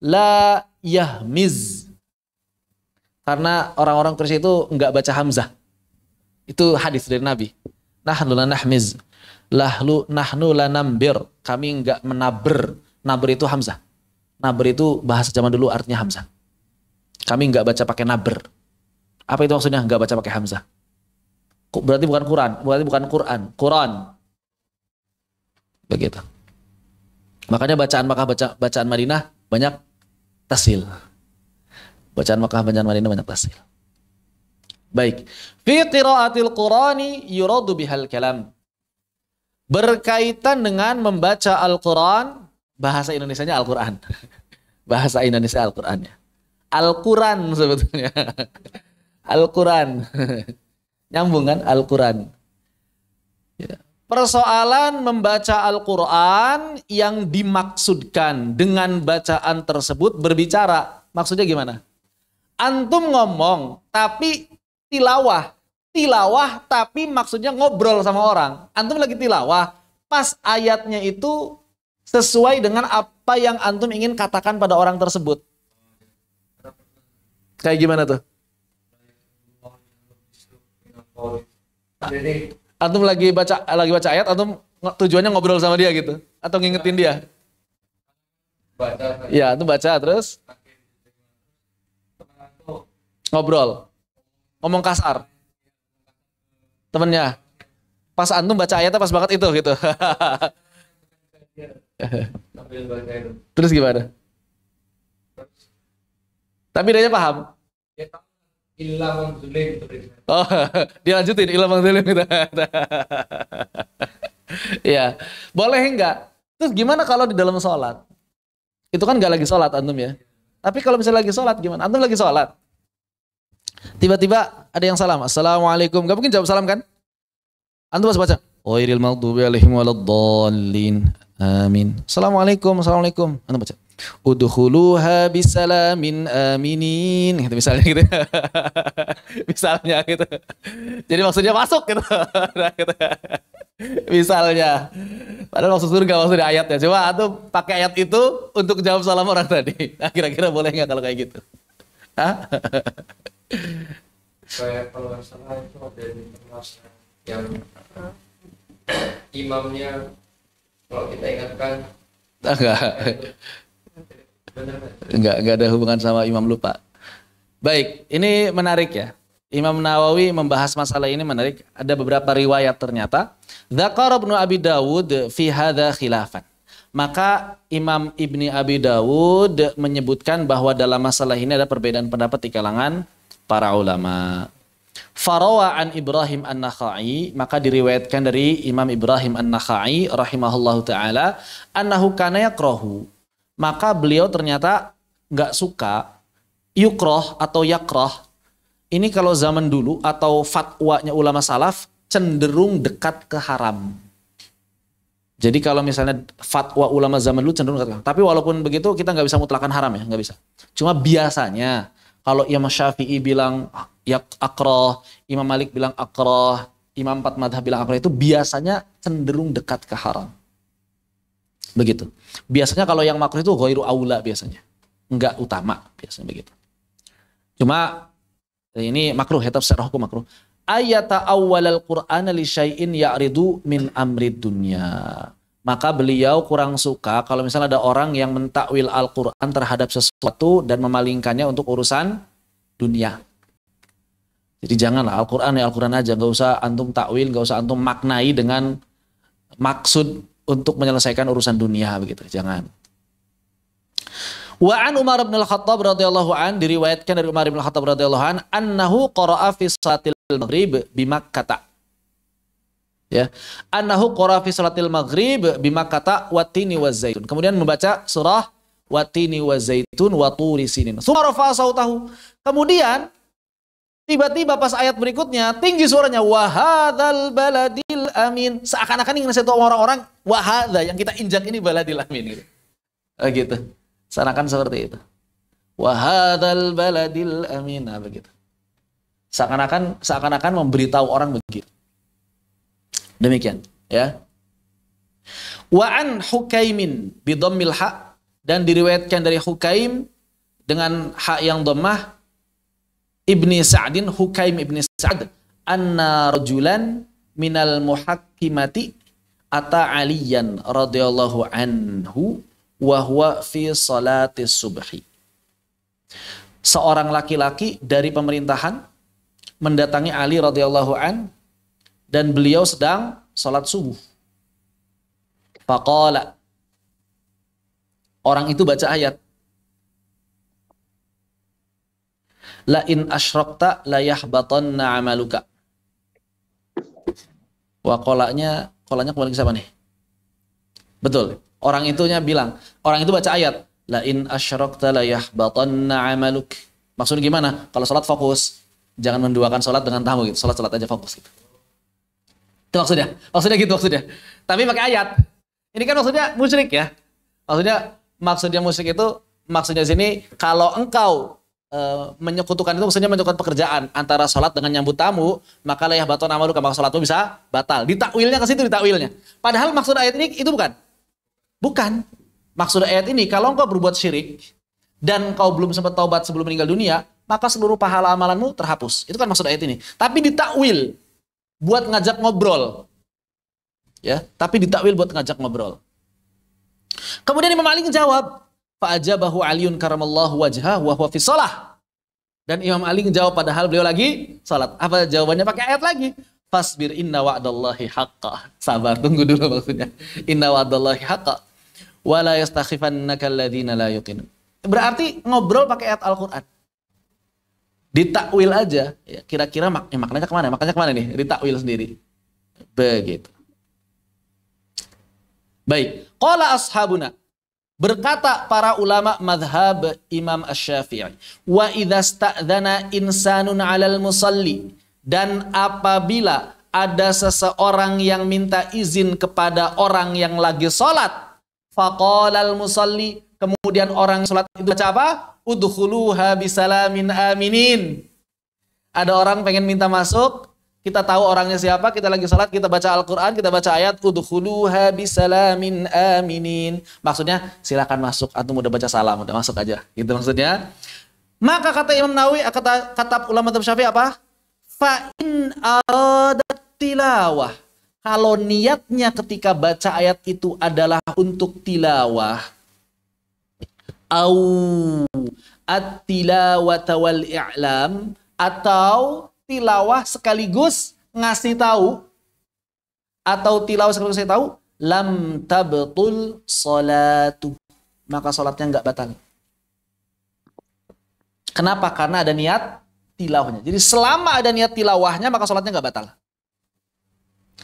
la yahmiz. Karena orang-orang Quraisy itu enggak baca hamzah. Itu hadis dari Nabi. Nahnu la nahmiz. Nahnu la nambir. Kami enggak menabr. Nabr itu hamzah. Nabr itu bahasa zaman dulu artinya hamzah. Kami enggak baca pakai nabr. Apa itu maksudnya enggak baca pakai hamzah? Berarti bukan Quran. Berarti bukan Quran. Quran. Begitu. Makanya bacaan Madinah banyak tasil. Bacaan Makkah, bacaan Madinah banyak tasil. Baik. Fi qiraatil Qur'ani yuradu bihal kalam. Berkaitan dengan membaca Al-Quran, bahasa Indonesianya Al-Quran. Bahasa Indonesia Al-Qurannya. Al-Quran sebetulnya. Al-Quran. Nyambung kan? Al-Quran. Ya. Persoalan membaca Al-Quran yang dimaksudkan dengan bacaan tersebut berbicara. Maksudnya gimana? Antum ngomong tapi tilawah tapi maksudnya ngobrol sama orang. Antum lagi tilawah, pas ayatnya itu sesuai dengan apa yang antum ingin katakan pada orang tersebut. Kayak gimana tuh?
jadi
Antum lagi baca ayat, antum tujuannya ngobrol sama dia gitu atau ngingetin dia?
baca
Ya, antum baca terus Ngobrol, ngomong kasar. Temennya. Pas antum baca ayatnya pas banget itu gitu.
Sambil baca itu.
Terus gimana? Tapi dia paham.
Ya tahu ilah mengzulim gitu.
Oh, dia lanjutin ilah mangzilim gitu. Iya. Boleh enggak? Terus gimana kalau di dalam sholat? Itu kan nggak lagi sholat antum ya. Tapi kalau misalnya lagi sholat gimana? Antum lagi sholat. Tiba-tiba ada yang salam. Assalamualaikum. Gak mungkin jawab salam kan? Antum harus baca. Ghairil maghdubi alaihim waladdallin. Amin. Assalamualaikum. Assalamualaikum. Antum baca. Udkhuluha bisalamin aminin. Gitu misalnya gitu. Misalnya gitu. Jadi maksudnya masuk gitu. Nah, gitu. Misalnya. Padahal maksud surga maksudnya ayatnya. Coba antum pakai ayat itu untuk jawab salam orang tadi. Nah, kira-kira boleh nggak kalau kayak gitu? Hah?
Kayak kalau nggak salah itu ada di kelas yang imamnya kalau kita ingatkan
Enggak ada hubungan sama imam lupa. Baik, ini menarik ya. Imam Nawawi membahas masalah ini menarik. Ada beberapa riwayat ternyata. Dzakara Ibnu Abi Dawud fi hadza khilafan. Maka Imam Ibni Abi Dawud menyebutkan bahwa dalam masalah ini ada perbedaan pendapat di kalangan para ulama. Farawa an Ibrahim An-Nakhai, maka diriwayatkan dari Imam Ibrahim An-Nakhai rahimahullahu taala annahu kana yakrahu. Maka beliau ternyata nggak suka yukroh atau yakroh. Ini kalau zaman dulu atau fatwanya ulama salaf cenderung dekat ke haram. Jadi kalau misalnya fatwa ulama zaman dulu cenderung dekat ke haram. Tapi walaupun begitu kita nggak bisa mutlakan haram ya, nggak bisa. Cuma biasanya kalau Imam Syafi'i bilang akroh, Imam Malik bilang akroh, Imam Empat Madhab bilang akroh, itu biasanya cenderung dekat ke haram. Begitu. Biasanya kalau yang makruh itu ghairu aula biasanya. Enggak utama biasanya begitu. Cuma ini makruh, tetap secara hukum makruh. Ayata awwalal Qur'ana li syai'in ya'ridu min amrid dunya. Maka beliau kurang suka kalau misalnya ada orang yang mentakwil Al-Qur'an terhadap sesuatu dan memalingkannya untuk urusan dunia. Jadi janganlah Al-Qur'an ya Al-Qur'an aja, enggak usah antum takwil, enggak usah antum maknai dengan maksud untuk menyelesaikan urusan dunia begitu, jangan. Wa an Umar bin Al-Khattab radhiyallahu an, diriwayatkan dari Umar bin Al-Khattab radhiyallahu an annahu qara'a fi salatil maghrib bi Makkah. Ya. Annahu qara'a fi salatil maghrib bi Makkah wa tini wa zaitun. Kemudian membaca surah wa tini wa zaitun wa turi sinin. Tsumma rafa'a sautahu. Kemudian tiba-tiba pas ayat berikutnya tinggi suaranya wahadzal baladil amin. Seakan-akan ingin ngasih tahu orang-orang wahadza yang kita injak ini baladil amin gitu. Gitu. Seakan-akan seperti itu. Wahadzal baladil amin, nah, begitu. Seakan-akan memberitahu orang begitu. Demikian, ya. Wa an Hukaimin bi dhammil ha, dan diriwayatkan dari Hukaim dengan ha yang dhammah Ibni Sa'din, Hukaim Ibni Sa'd, anna rajulan minal muhakkimati ata aliyan radhiyallahu anhu wa huwa fi salatis subhi. Seorang laki-laki dari pemerintahan mendatangi Ali radhiyallahu an dan beliau sedang salat subuh. Faqala, orang itu baca ayat, la in asyrakta la yahbatanna amaluka. Wah, kolanya kembali ke siapa nih? Betul. Orang itunya bilang, orang itu baca ayat, la in asyrakta la yahbatanna amaluk. Maksudnya gimana? Kalau salat fokus, jangan menduakan salat dengan tamu gitu. Salat aja fokus gitu. Itu maksudnya. Maksudnya gitu maksudnya. Tapi pakai ayat. Ini kan maksudnya musyrik ya. Maksudnya musyrik itu maksudnya sini kalau engkau menyekutukan itu maksudnya menyekutukan pekerjaan antara sholat dengan nyambut tamu, maka layah baton amalu, maka sholatmu bisa batal. Ditakwilnya ke situ, ditakwilnya. Padahal maksud ayat ini itu bukan. Maksud ayat ini kalau engkau berbuat syirik dan kau belum sempat taubat sebelum meninggal dunia, maka seluruh pahala amalanmu terhapus. Itu kan maksud ayat ini. Tapi ditakwil buat ngajak ngobrol. Ya, tapi ditakwil buat ngajak ngobrol. Kemudian Imam Ali jawab, fa'ajabahu Aliun karamallahu wajhah wa huwa fi shalah. Dan Imam Ali ngejawab padahal beliau lagi sholat. Apa jawabannya? Pakai ayat lagi. Fasbir inna wa'dallahi haqqa. Sabar, tunggu dulu maksudnya. Inna wa'dallahi haqqa. Wa la yastakhifannaka alladhina la yuqinun. Berarti ngobrol pakai ayat Al-Quran. Ditakwil aja. Ya, kira-kira maknanya kemana? Maknanya kemana nih? Ditakwil sendiri. Begitu. Baik. Qala ashabuna. Berkata para ulama madhab Imam Asy-Syafi'i, wa idza sta'dzana insanun 'alal musalli, dan apabila ada seseorang yang minta izin kepada orang yang lagi sholat, faqalal musalli, kemudian orang sholat itu baca apa? Udkhuluha bisalamin aminin. Ada orang pengen minta masuk, kita tahu orangnya siapa, kita lagi sholat, kita baca Al-Quran, kita baca ayat, udkhuluha bisalamin aminin. Maksudnya, silakan masuk, antum udah baca salam, udah masuk aja. Gitu maksudnya. Maka kata Imam Nawawi, kata ulama mazhab Syafi'i apa? Fa'in aradat tilawah. Kalau niatnya ketika baca ayat itu adalah untuk tilawah. Au at-tilawata wal i'lam, atau tilawah sekaligus ngasih tahu, atau tilawah sekaligus ngasih tahu, lam tabtul salatu, maka salatnya enggak batal. Kenapa? Karena ada niat tilawahnya. Jadi selama ada niat tilawahnya maka salatnya enggak batal.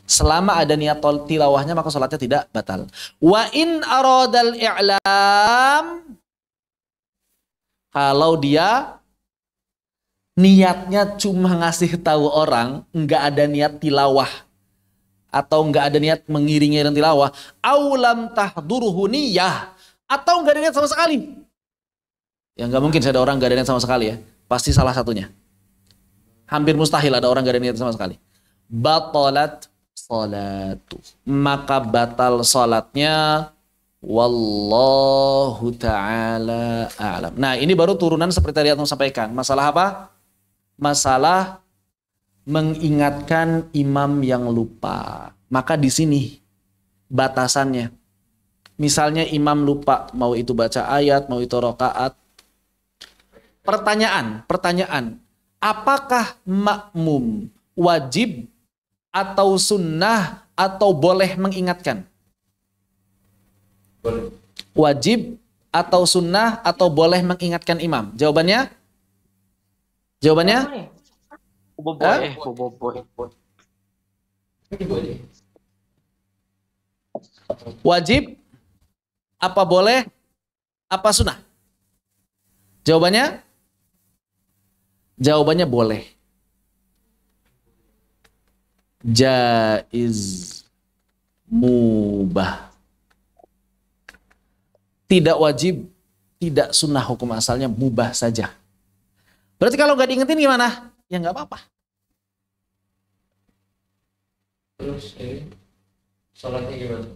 Selama ada niat tilawahnya maka salatnya tidak batal. Wa in aradal i'lam, kalau dia niatnya cuma ngasih tahu orang, nggak ada niat tilawah, atau nggak ada niat mengiringi dengan tilawah, aulam tahduruhu niyah, atau nggak ada niat sama sekali. Ya nggak mungkin ada orang nggak ada niat sama sekali ya, pasti salah satunya. Hampir mustahil ada orang nggak ada niat sama sekali. Batalat salatu, maka batal salatnya. Wallahu ta'ala a'lam. Nah ini baru turunan seperti tadi yang sampaikan. Masalah apa? Masalah mengingatkan imam yang lupa. Maka di sini batasannya. Misalnya imam lupa, mau itu baca ayat, mau itu rakaat. Pertanyaan. Apakah makmum wajib atau sunnah atau boleh mengingatkan? Wajib atau sunnah atau boleh mengingatkan imam? Jawabannya? Wajib, apa boleh, apa sunnah? Jawabannya? Jawabannya boleh. Jaiz, mubah. Tidak wajib, tidak sunnah, hukum asalnya mubah saja. Berarti kalau nggak diingetin gimana? Ya nggak apa-apa.
Terus sholatnya gimana?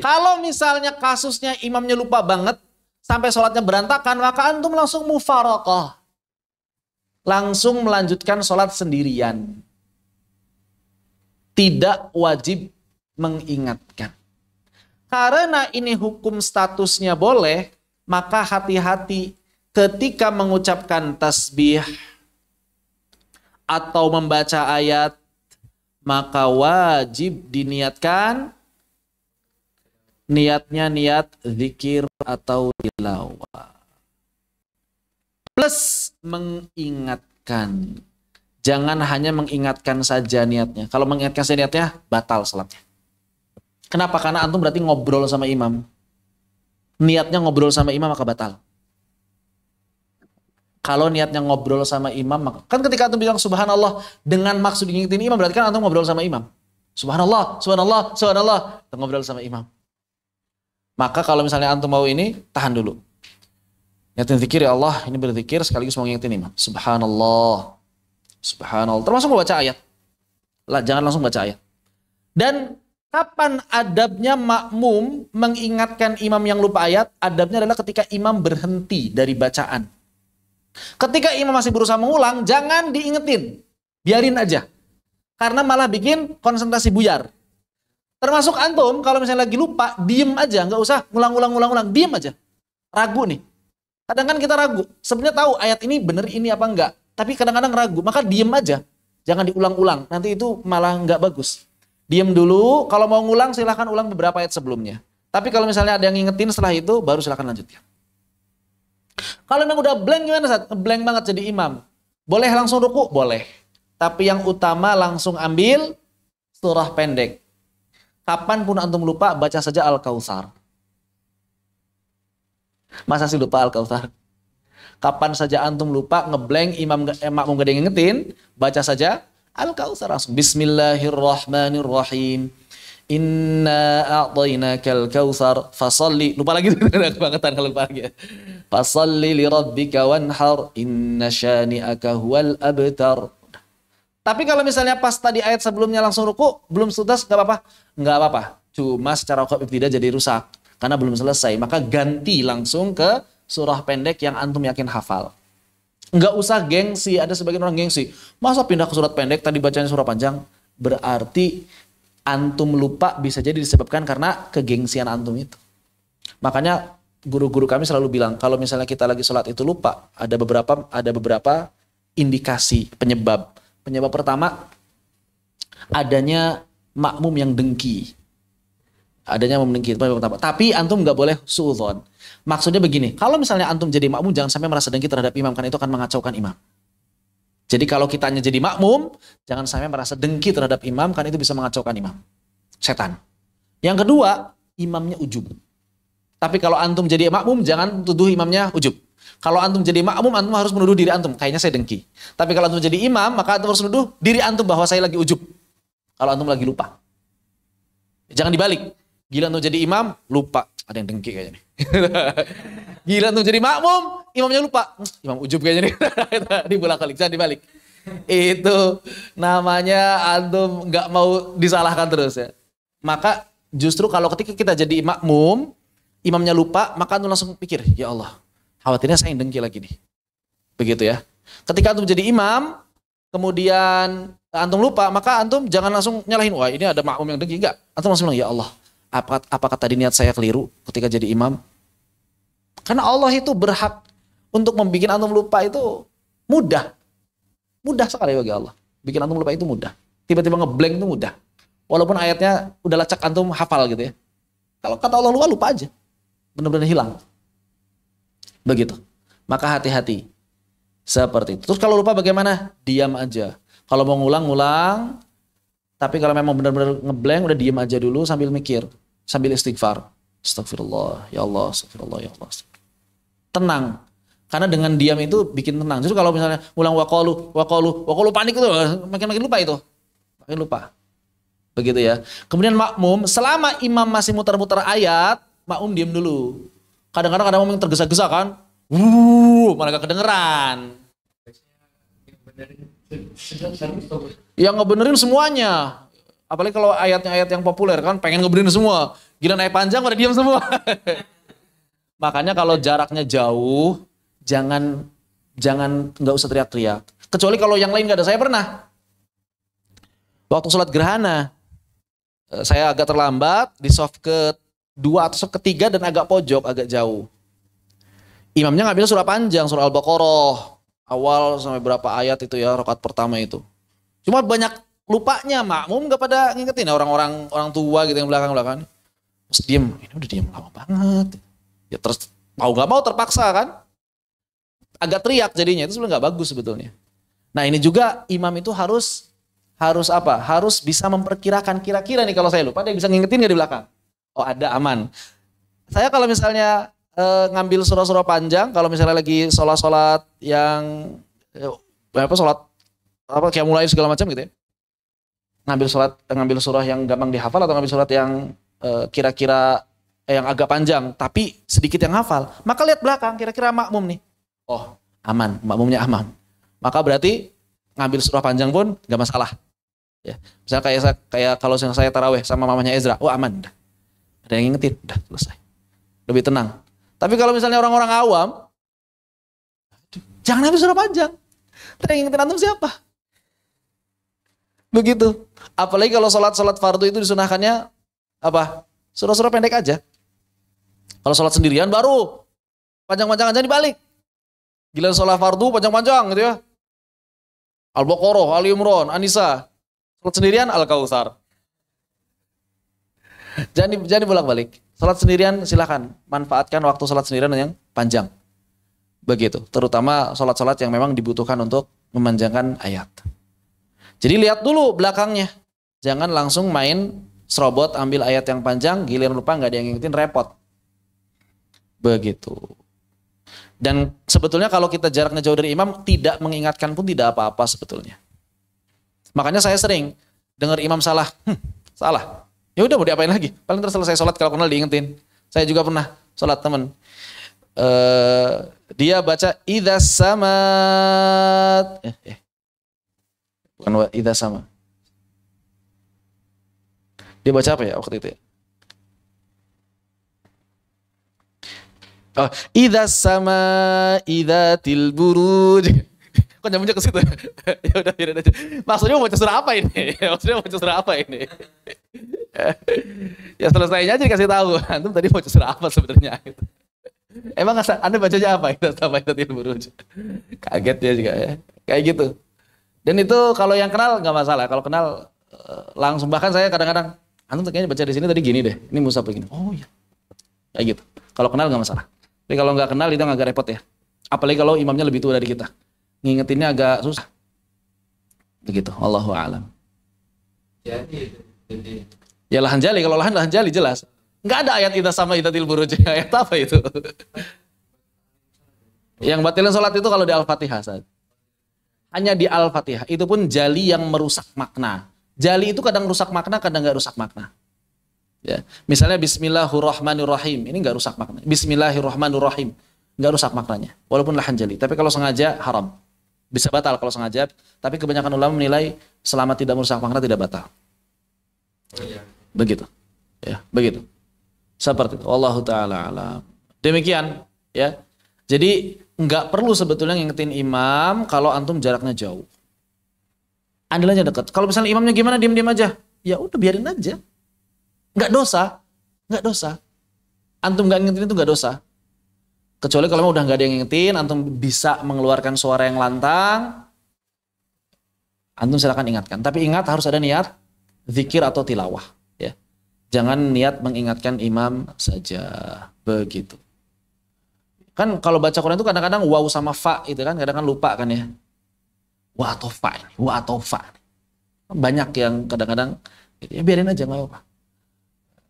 Kalau misalnya kasusnya imamnya lupa banget sampai sholatnya berantakan, maka antum langsung mufaraqah, langsung melanjutkan sholat sendirian. Tidak wajib mengingatkan. Karena ini hukum statusnya boleh, maka hati-hati ketika mengucapkan tasbih atau membaca ayat, maka wajib diniatkan niatnya niat zikir atau tilawah. Plus mengingatkan. Jangan hanya mengingatkan saja niatnya. Kalau mengingatkan saja niatnya, batal salatnya. Kenapa? Karena antum berarti ngobrol sama imam. Niatnya ngobrol sama imam maka batal. Kalau niatnya ngobrol sama imam, maka kan ketika antum bilang subhanallah dengan maksud ngingetin imam, berarti kan antum ngobrol sama imam. Subhanallah, subhanallah, subhanallah, ngobrol sama imam. Maka kalau misalnya antum mau ini, tahan dulu. Niatin zikir, ya Allah, ini berzikir sekaligus mau ngingetin imam. Subhanallah, subhanallah. Termasuk mau baca ayat. Lah, jangan langsung baca ayat. Dan kapan adabnya makmum mengingatkan imam yang lupa ayat? Adabnya adalah ketika imam berhenti dari bacaan. Ketika imam masih berusaha mengulang, jangan diingetin. Biarin aja. Karena malah bikin konsentrasi buyar. Termasuk antum, kalau misalnya lagi lupa, diem aja. Nggak usah ngulang-ulang, diem aja. Ragu nih. Kadang kan kita ragu, sebenarnya tahu ayat ini bener ini apa enggak, tapi kadang-kadang ragu, maka diem aja, jangan diulang-ulang, nanti itu malah enggak bagus. Diem dulu, kalau mau ngulang silahkan ulang beberapa ayat sebelumnya. Tapi kalau misalnya ada yang ngingetin setelah itu, baru silahkan lanjutkan. Kalau memang udah blank gimana Ustaz? Blank banget jadi imam. Boleh langsung ruku? Boleh. Tapi yang utama langsung ambil surah pendek. Kapanpun antum lupa, baca saja Al-Kautsar. Masa sih lupa Al-Kautsar? Kapan saja antum lupa, ngeblank, makmum gak ada yang ngingetin, baca saja Al-Kautsar langsung. Bismillahirrahmanirrahim. Inna a'tainakal kautsar fasalli. Lupa lagi kebangetan kalau lupa lagi. Fasalli li rabbika wanhar inna syani'aka huwal abtar. Tapi kalau misalnya pas tadi ayat sebelumnya langsung ruku, belum sudah enggak apa-apa. Enggak apa-apa. Cuma secara hukum ibtidah jadi rusak karena belum selesai. Maka ganti langsung ke surah pendek yang antum yakin hafal. Enggak usah gengsi, ada sebagian orang gengsi. Masa pindah ke surat pendek tadi bacanya surah panjang? Berarti antum lupa bisa jadi disebabkan karena kegengsian antum itu. Makanya guru-guru kami selalu bilang kalau misalnya kita lagi sholat itu lupa, ada beberapa indikasi penyebab. Penyebab pertama adanya makmum yang dengki. Adanya makmum dengki itu penyebab pertama. Tapi antum nggak boleh suudzon. Maksudnya begini, kalau misalnya antum jadi makmum jangan sampai merasa dengki terhadap imam karena itu akan mengacaukan imam. Jadi kalau kitanya jadi makmum, jangan sampai merasa dengki terhadap imam, karena itu bisa mengacaukan imam. Setan. Yang kedua, imamnya ujub. Tapi kalau antum jadi makmum, jangan tuduh imamnya ujub. Kalau antum jadi makmum, antum harus menuduh diri antum. Kayaknya saya dengki. Tapi kalau antum jadi imam, maka antum harus menuduh diri antum bahwa saya lagi ujub. Kalau antum lagi lupa. Jangan dibalik. Gila antum jadi imam, lupa. Ada yang dengki kayaknya nih. Gila antum jadi makmum, imamnya lupa. Imam ujub kayaknya nih. Dibolak-balik, jangan dibalik. Itu namanya antum nggak mau disalahkan terus ya. Maka justru kalau ketika kita jadi makmum, imamnya lupa, maka antum langsung pikir, ya Allah, khawatirnya saya yang dengki lagi nih. Begitu ya. Ketika antum jadi imam, kemudian antum lupa, maka antum jangan langsung nyalahin, wah ini ada makmum yang dengki. Enggak. Antum langsung bilang, ya Allah, apakah tadi niat saya keliru ketika jadi imam? Karena Allah itu berhak untuk membuat antum lupa itu mudah. Mudah sekali bagi Allah. Bikin antum lupa itu mudah. Tiba-tiba ngeblank itu mudah. Walaupun ayatnya udah lacak antum hafal gitu ya. Kalau kata Allah lupa, lupa aja. Benar-benar hilang. Begitu. Maka hati-hati. Seperti itu. Terus kalau lupa bagaimana? Diam aja. Kalau mau ngulang. Tapi kalau memang benar-benar ngeblank, udah diam aja dulu sambil mikir. Sambil istighfar. Astagfirullah. Ya Allah. Astagfirullah. Ya Allah. Tenang. Karena dengan diam itu bikin tenang. Justru kalau misalnya ulang waqalu panik itu makin lupa itu. Makin lupa. Begitu ya. Kemudian makmum, selama imam masih muter-muter ayat, makmum diam dulu. Kadang-kadang ada makmum yang tergesa-gesa kan. Malah gak kedengeran. Yang ngebenerin semuanya. Apalagi kalau ayatnya ayat yang populer kan, pengen ngebenerin semua. Gila ayat panjang pada diam semua. Makanya kalau jaraknya jauh, jangan nggak usah teriak-teriak. Kecuali kalau yang lain nggak ada. Saya pernah waktu sholat gerhana, saya agak terlambat di soft kedua atau soft ketiga dan agak pojok, agak jauh. Imamnya ngambil surah panjang, surah Al-Baqarah awal sampai berapa ayat itu ya, rakaat pertama itu. Cuma banyak lupanya, makmum nggak pada ngingetin, orang tua gitu yang belakang. Terus diem, ini udah diem lama banget. Ya terus mau nggak mau terpaksa kan. Agak teriak jadinya, itu sebenarnya nggak bagus sebetulnya. Nah ini juga imam itu harus apa? Harus bisa memperkirakan kira-kira nih kalau saya lupa, dia bisa ngingetin nggak di belakang? Oh ada, aman. Saya kalau misalnya ngambil surah-surah panjang, kalau misalnya lagi sholat yang sholat apa kayak mulai segala macam gitu ya, ngambil surah yang gampang dihafal atau ngambil surat yang kira-kira yang agak panjang tapi sedikit yang hafal, maka lihat belakang kira-kira makmum nih. Oh, aman, makmumnya aman. Maka berarti ngambil surah panjang pun gak masalah. Ya. Misalnya kayak kalau saya taraweh sama mamanya Ezra, oh aman, udah. Ada yang ngingetin, udah selesai. Lebih tenang. Tapi kalau misalnya orang-orang awam, jangan ngambil surah panjang. Tadi yang ngingetin antum siapa? Begitu. Apalagi kalau sholat fardu itu disunahkannya apa? Surah-surah pendek aja. Kalau sholat sendirian baru Panjang-panjangan jangan dibalik. Gila sholat fardu panjang-panjang gitu ya. Al-Baqarah, Ali Imran, An-Nisa. Sholat sendirian Al-Kautsar. Jangan bolak-balik. Sholat sendirian silakan. Manfaatkan waktu sholat sendirian yang panjang. Begitu. Terutama sholat-sholat yang memang dibutuhkan untuk memanjangkan ayat. Jadi lihat dulu belakangnya. Jangan langsung main serobot ambil ayat yang panjang, giliran lupa nggak ada yang ngikutin, repot. Begitu. Dan sebetulnya kalau kita jaraknya jauh dari imam, tidak mengingatkan pun tidak apa-apa sebetulnya. Makanya saya sering dengar imam salah. Salah. Ya udah mau diapain lagi? Paling terus selesai sholat kalau kenal diingetin. Saya juga pernah sholat teman. Dia baca idza samat. Bukan idza sama. Dia baca apa ya waktu itu ya? Oh, idza sama idzatil buruj. Kok nyambungnya ke situ? Ya udah biarin aja. Maksudnya mau baca surah apa ini? Maksudnya mau baca surah apa ini? Ya selesainya aja dikasih tahu. Antum tadi baca surah apa sebenarnya? Emang Anda bacanya apa? Idza sama idzatil buruj. Kaget dia juga ya. Kayak gitu. Dan itu kalau yang kenal nggak masalah. Kalau kenal langsung, bahkan saya kadang-kadang, antum kayaknya baca di sini tadi gini deh. Ini Mushaf begini. Oh iya. Kayak gitu. Kalau kenal nggak masalah. Tapi kalau nggak kenal itu agak repot ya. Apalagi kalau imamnya lebih tua dari kita. Ngingetinnya agak susah. Begitu. Allahu a'lam.
Jadi
Ya lahan jali. Kalau lahan jali jelas. Nggak ada ayat idza sama idzatil buruj. Ayat apa itu? Yang batalin sholat itu kalau di Al-Fatihah saja. Hanya di Al-Fatihah. Itu pun jali yang merusak makna. Jali itu kadang rusak makna, kadang nggak rusak makna. Ya. Misalnya Bismillahirrahmanirrahim. Ini nggak rusak makna. Bismillahirrahmanirrahim. Nggak rusak maknanya. Walaupun lahan jali. Tapi kalau sengaja haram. Bisa batal kalau sengaja. Tapi kebanyakan ulama menilai selama tidak merusak makna tidak batal. Begitu. Ya, begitu. Seperti itu. Wallahu ta'ala alam. Demikian. Ya. Jadi nggak perlu sebetulnya ngingetin imam kalau antum jaraknya jauh. Andilnya dekat. Kalau misalnya imamnya gimana, diam-diam aja. Ya udah biarin aja. Nggak dosa. Nggak dosa. Antum nggak ngingetin itu nggak dosa. Kecuali kalau udah nggak ada yang ngingetin, antum bisa mengeluarkan suara yang lantang, antum silakan ingatkan. Tapi ingat harus ada niat zikir atau tilawah. Ya. Jangan niat mengingatkan imam saja. Begitu. Kan kalau baca Quran itu kadang-kadang waw sama fa itu kan kadang-kadang lupa kan ya. Wa atau fa ini, wa atau fa. Banyak yang kadang-kadang ya biarin aja nggak apa-apa.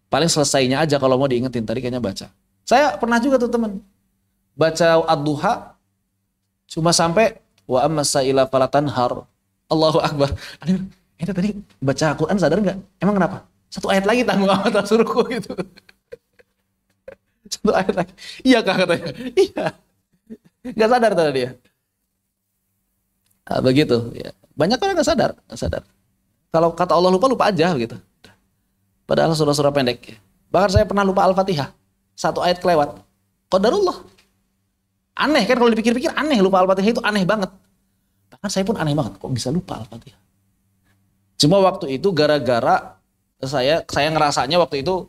Paling selesainya aja kalau mau diingetin, tadi kayaknya baca. Saya pernah juga tuh teman baca ad-duha cuma sampai wa ammasaila falatanhar. Allahu akbar. Aduh, ini tadi baca Quran sadar nggak? Emang kenapa? Satu ayat lagi tanggung amat suruhku gitu. Satu ayat lagi. Iya kak katanya. Iya. Nggak sadar tadi dia. Nah, begitu. Ya. Banyak orang nggak sadar, nggak sadar. Kalau kata Allah lupa aja gitu. Padahal surah-surah pendek. Bahkan saya pernah lupa Al-Fatihah. Satu ayat kelewat. Qadarullah. Aneh kan kalau dipikir-pikir aneh, lupa Al-Fatihah itu aneh banget. Bahkan saya pun aneh banget. Kok bisa lupa Al-Fatihah? Cuma waktu itu gara-gara saya ngerasanya waktu itu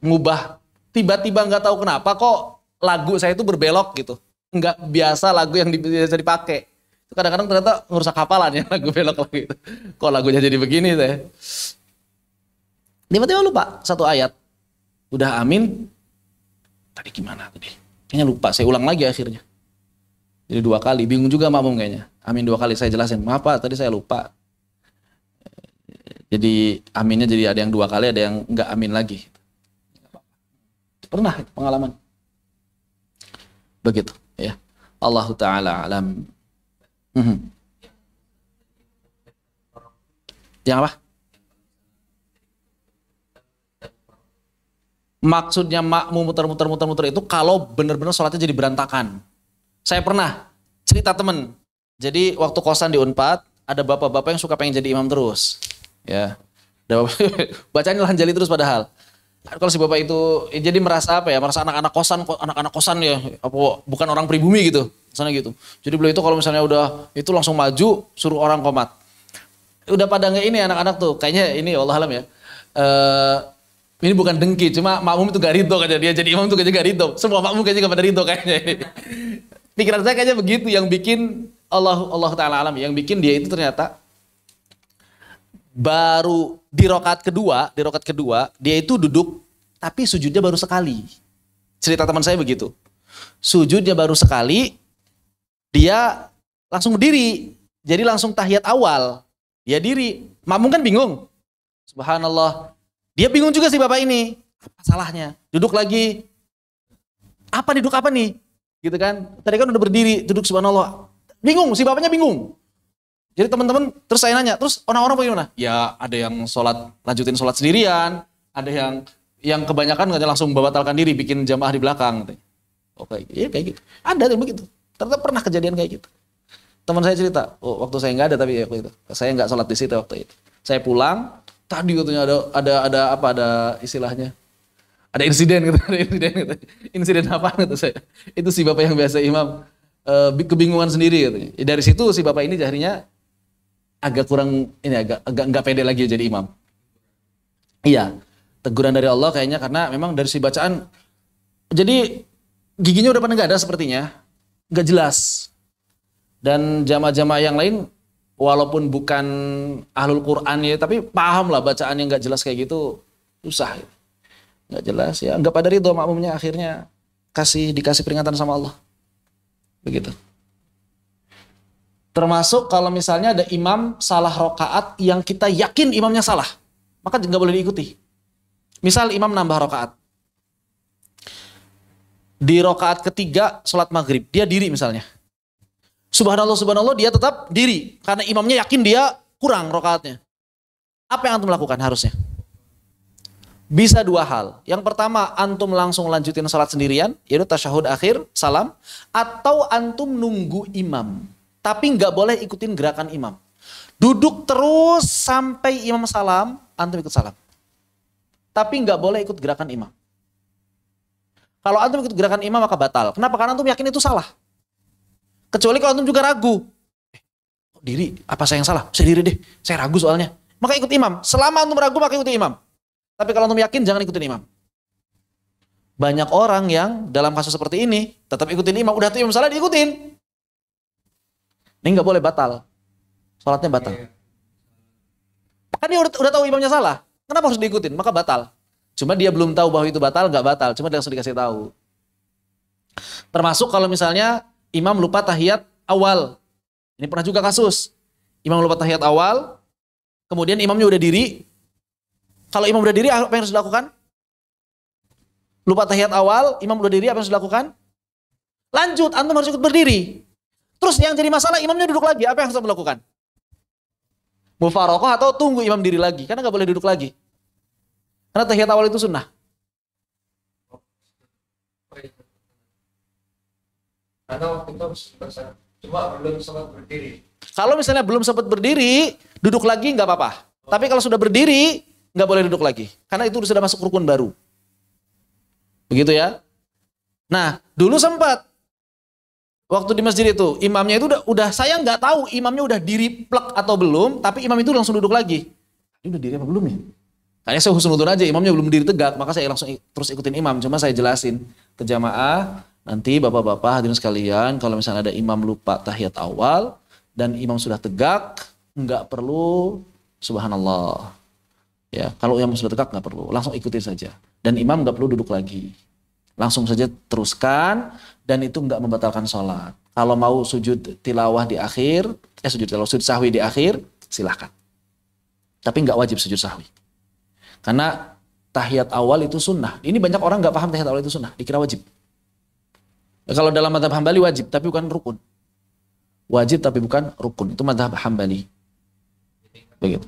ngubah. Tiba-tiba nggak tahu kenapa kok lagu saya itu berbelok gitu. Nggak biasa lagu yang biasa dipakai. Kadang-kadang ternyata ngerusak hafalannya lagu belok lagi. Kok lagunya jadi begini saya. Tiba-tiba lupa satu ayat. Udah amin. Tadi gimana tadi? Kayaknya lupa. Saya ulang lagi akhirnya. Jadi 2 kali. Bingung juga makmum kayaknya. Amin 2 kali saya jelasin. Maaf Pak, tadi saya lupa. Jadi aminnya jadi ada yang 2 kali, ada yang nggak amin lagi. Pernah pengalaman. Begitu ya. Allahu ta'ala alam. Yang apa? Maksudnya makmum muter-muter itu kalau benar-benar sholatnya jadi berantakan. Saya pernah cerita temen. Jadi waktu kosan di Unpad, ada bapak-bapak yang suka pengen jadi imam terus. Ya. Bacanya lahan jali terus padahal. Kalau si bapak itu jadi merasa apa ya? Merasa anak-anak kosan ya, apa bukan orang pribumi gitu. Sana gitu. Jadi beliau itu kalau misalnya udah itu langsung maju suruh orang qomat. Udah pada nggak ini anak-anak tuh. Kayaknya ini Allah alam ya. Ini bukan dengki, cuma makmum itu gak ridho kayaknya dia jadi imam itu kayaknya gak ridho. Semua makmum kayaknya gak pada ridho kayaknya. Pikiran saya kayaknya begitu yang bikin Allah Ta'ala alam, yang bikin dia itu ternyata baru di rokaat kedua dia itu duduk tapi sujudnya baru sekali. Cerita teman saya begitu. Sujudnya baru sekali, dia langsung berdiri. Jadi langsung tahiyat awal. Dia diri. Makmum kan bingung. Subhanallah. Dia bingung juga si bapak ini. Apa salahnya? Duduk lagi. Duduk apa nih? Gitu kan. Tadi kan udah berdiri, duduk subhanallah. Bingung, si bapaknya bingung. Jadi teman-teman, terus saya nanya, terus orang-orang bagaimana? Ya ada yang lanjutin sholat sendirian. Ada yang kebanyakan langsung membatalkan diri, bikin jamaah di belakang. Oke, iya kayak gitu. Ada yang begitu. Ternyata pernah kejadian kayak gitu. Teman saya cerita, waktu saya nggak ada tapi waktu itu. Saya nggak sholat di situ waktu itu. Saya pulang, tadi katanya ada istilahnya. Ada insiden gitu, Insiden apa gitu saya. Itu si bapak yang biasa imam kebingungan sendiri katanya. Dari situ si bapak ini jadinya agak kurang agak nggak pede lagi jadi imam. Iya, teguran dari Allah kayaknya karena memang dari si bacaan jadi giginya udah pada nggak ada sepertinya, nggak jelas. Dan jamaah-jamaah yang lain walaupun bukan ahlul Quran ya, tapi paham lah bacaan yang nggak jelas kayak gitu susah. Nggak jelas ya, nggak pada ridho makmumnya, akhirnya dikasih peringatan sama Allah. Begitu. Termasuk kalau misalnya ada imam salah rokaat yang kita yakin imamnya salah, maka nggak boleh diikuti. Misal imam nambah rokaat. Di rokaat ketiga sholat maghrib, dia diri misalnya. Subhanallah, dia tetap diri. Karena imamnya yakin dia kurang rokaatnya. Apa yang antum lakukan harusnya? Bisa dua hal. Yang pertama, antum langsung lanjutin sholat sendirian, yaitu tasyahud akhir, salam. Atau antum nunggu imam. Tapi nggak boleh ikutin gerakan imam. Duduk terus sampai imam salam, antum ikut salam. Tapi nggak boleh ikut gerakan imam. Kalau antum ikut gerakan imam maka batal. Kenapa? Karena antum yakin itu salah. Kecuali kalau antum juga ragu. Diri, apa saya yang salah? Saya diri deh, saya ragu soalnya. Maka ikut imam. Selama antum ragu maka ikuti imam. Tapi kalau antum yakin jangan ikutin imam. Banyak orang yang dalam kasus seperti ini tetap ikutin imam. Udah tuh imam salah diikutin. Ini nggak boleh, batal. Sholatnya batal. Kan dia udah tahu imamnya salah. Kenapa harus diikutin? Maka batal. Cuma dia belum tahu bahwa itu batal, nggak batal. Cuma dia langsung dikasih tahu. Termasuk kalau misalnya imam lupa tahiyat awal. Ini pernah juga kasus. Imam lupa tahiyat awal, kemudian imamnya udah diri. Kalau imam udah diri, apa yang harus dilakukan? Lupa tahiyat awal, imam udah diri, apa yang harus dilakukan? Lanjut, antum harus ikut berdiri. Terus yang jadi masalah, imamnya duduk lagi, apa yang harus dilakukan? Mufaroqah atau tunggu imam diri lagi, karena nggak boleh duduk lagi. Karena tahiyat awal itu sunnah.
Karena waktu itu cuma belum sempat berdiri.
Kalau misalnya belum sempat berdiri, duduk lagi nggak apa-apa. Tapi kalau sudah berdiri, nggak boleh duduk lagi. Karena itu sudah masuk rukun baru. Begitu ya. Nah, dulu sempat. Waktu di masjid itu, imamnya itu udah saya nggak tahu imamnya udah diri plek atau belum, tapi imam itu langsung duduk lagi. Ini udah diri apa belum ya? Kayaknya saya husnudon aja, imamnya belum diri tegak, maka saya langsung terus ikutin imam. Cuma saya jelasin ke jamaah, nanti bapak-bapak hadirin sekalian, kalau misalnya ada imam lupa tahiyat awal, dan imam sudah tegak, nggak perlu subhanallah. Ya, kalau imam sudah tegak nggak perlu, langsung ikutin saja. Dan imam nggak perlu duduk lagi. Langsung saja teruskan, dan itu nggak membatalkan sholat. Kalau mau sujud tilawah di akhir, sujud sahwi di akhir, silahkan. Tapi nggak wajib sujud sahwi. Karena tahiyat awal itu sunnah. Ini banyak orang nggak paham tahiyat awal itu sunnah, dikira wajib. Kalau dalam mazhab Hambali wajib, tapi bukan rukun. Wajib tapi bukan rukun. Itu mazhab Hambali. Begitu.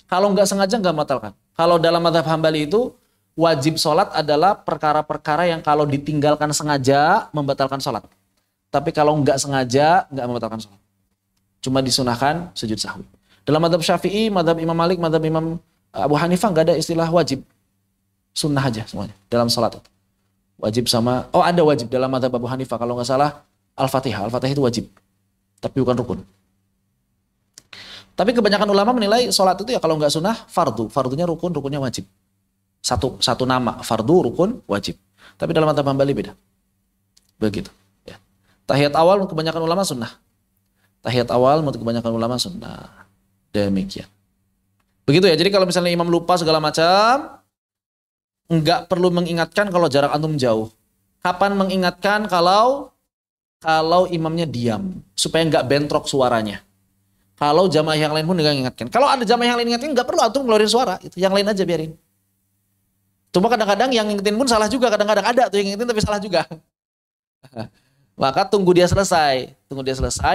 Kalau nggak sengaja nggak membatalkan. Kalau dalam mazhab Hambali itu wajib sholat adalah perkara-perkara yang kalau ditinggalkan sengaja membatalkan sholat. Tapi kalau nggak sengaja nggak membatalkan sholat. Cuma disunahkan sujud sahwi. Dalam mazhab Syafi'i, mazhab Imam Malik, mazhab Imam Abu Hanifah nggak ada istilah wajib. Sunnah aja semuanya dalam sholat itu. Wajib sama, ada wajib dalam mazhab Abu Hanifah. Kalau nggak salah Al-Fatihah. Al-Fatihah itu wajib. Tapi bukan rukun. Tapi kebanyakan ulama menilai sholat itu ya kalau nggak sunnah, fardu. Fardunya rukun, rukunnya wajib. satu nama, fardu, rukun, wajib. Tapi dalam madzhab Hambali beda. Begitu. Ya. Tahiyat awal untuk kebanyakan ulama sunnah. Tahiyat awal untuk kebanyakan ulama sunnah. Demikian. Begitu ya. Jadi kalau misalnya imam lupa segala macam, enggak perlu mengingatkan kalau jarak antum jauh. Kapan mengingatkan kalau imamnya diam supaya enggak bentrok suaranya. Kalau jamaah yang lain pun enggak mengingatkan. Kalau ada jamaah yang lain ingatkan enggak perlu antum ngeluarin suara, itu yang lain aja biarin. Cuma kadang-kadang yang ngingetin pun salah juga, kadang-kadang ada tuh yang ngingetin tapi salah juga. Maka tunggu dia selesai,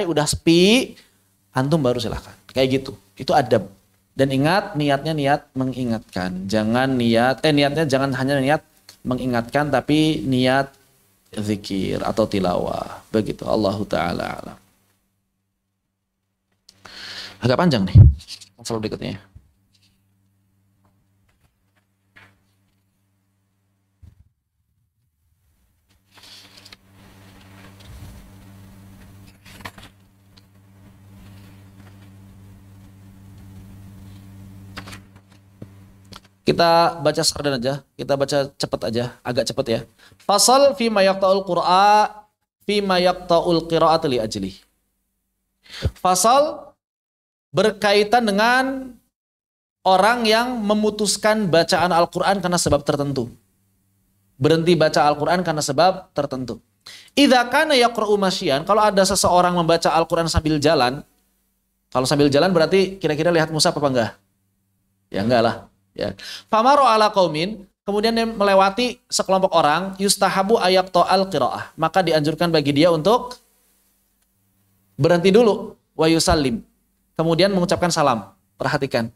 udah sepi, antum baru silahkan. Kayak gitu, itu adab. Dan ingat niatnya niat mengingatkan, niatnya jangan hanya niat mengingatkan tapi niat zikir atau tilawah. Begitu, Allahu Ta'ala alam. Agak panjang nih, masalah berikutnya. Kita baca sardan aja, kita baca cepat aja, agak cepat ya. Fasal fi ma yaqta'ul qira'at li ajli. Fasal berkaitan dengan orang yang memutuskan bacaan Al-Qur'an karena sebab tertentu. Berhenti baca Al-Qur'an karena sebab tertentu. Idza kana yaqra'u masyian, kalau ada seseorang membaca Al-Qur'an sambil jalan, kalau sambil jalan berarti kira-kira lihat mushaf apa enggak? Ya enggak lah. Ya. Famaro ala qaumin, kemudian dia melewati sekelompok orang, yustahabu ayaqta'al qiraah, maka dianjurkan bagi dia untuk berhenti dulu, wa yusallim, kemudian mengucapkan salam. Perhatikan,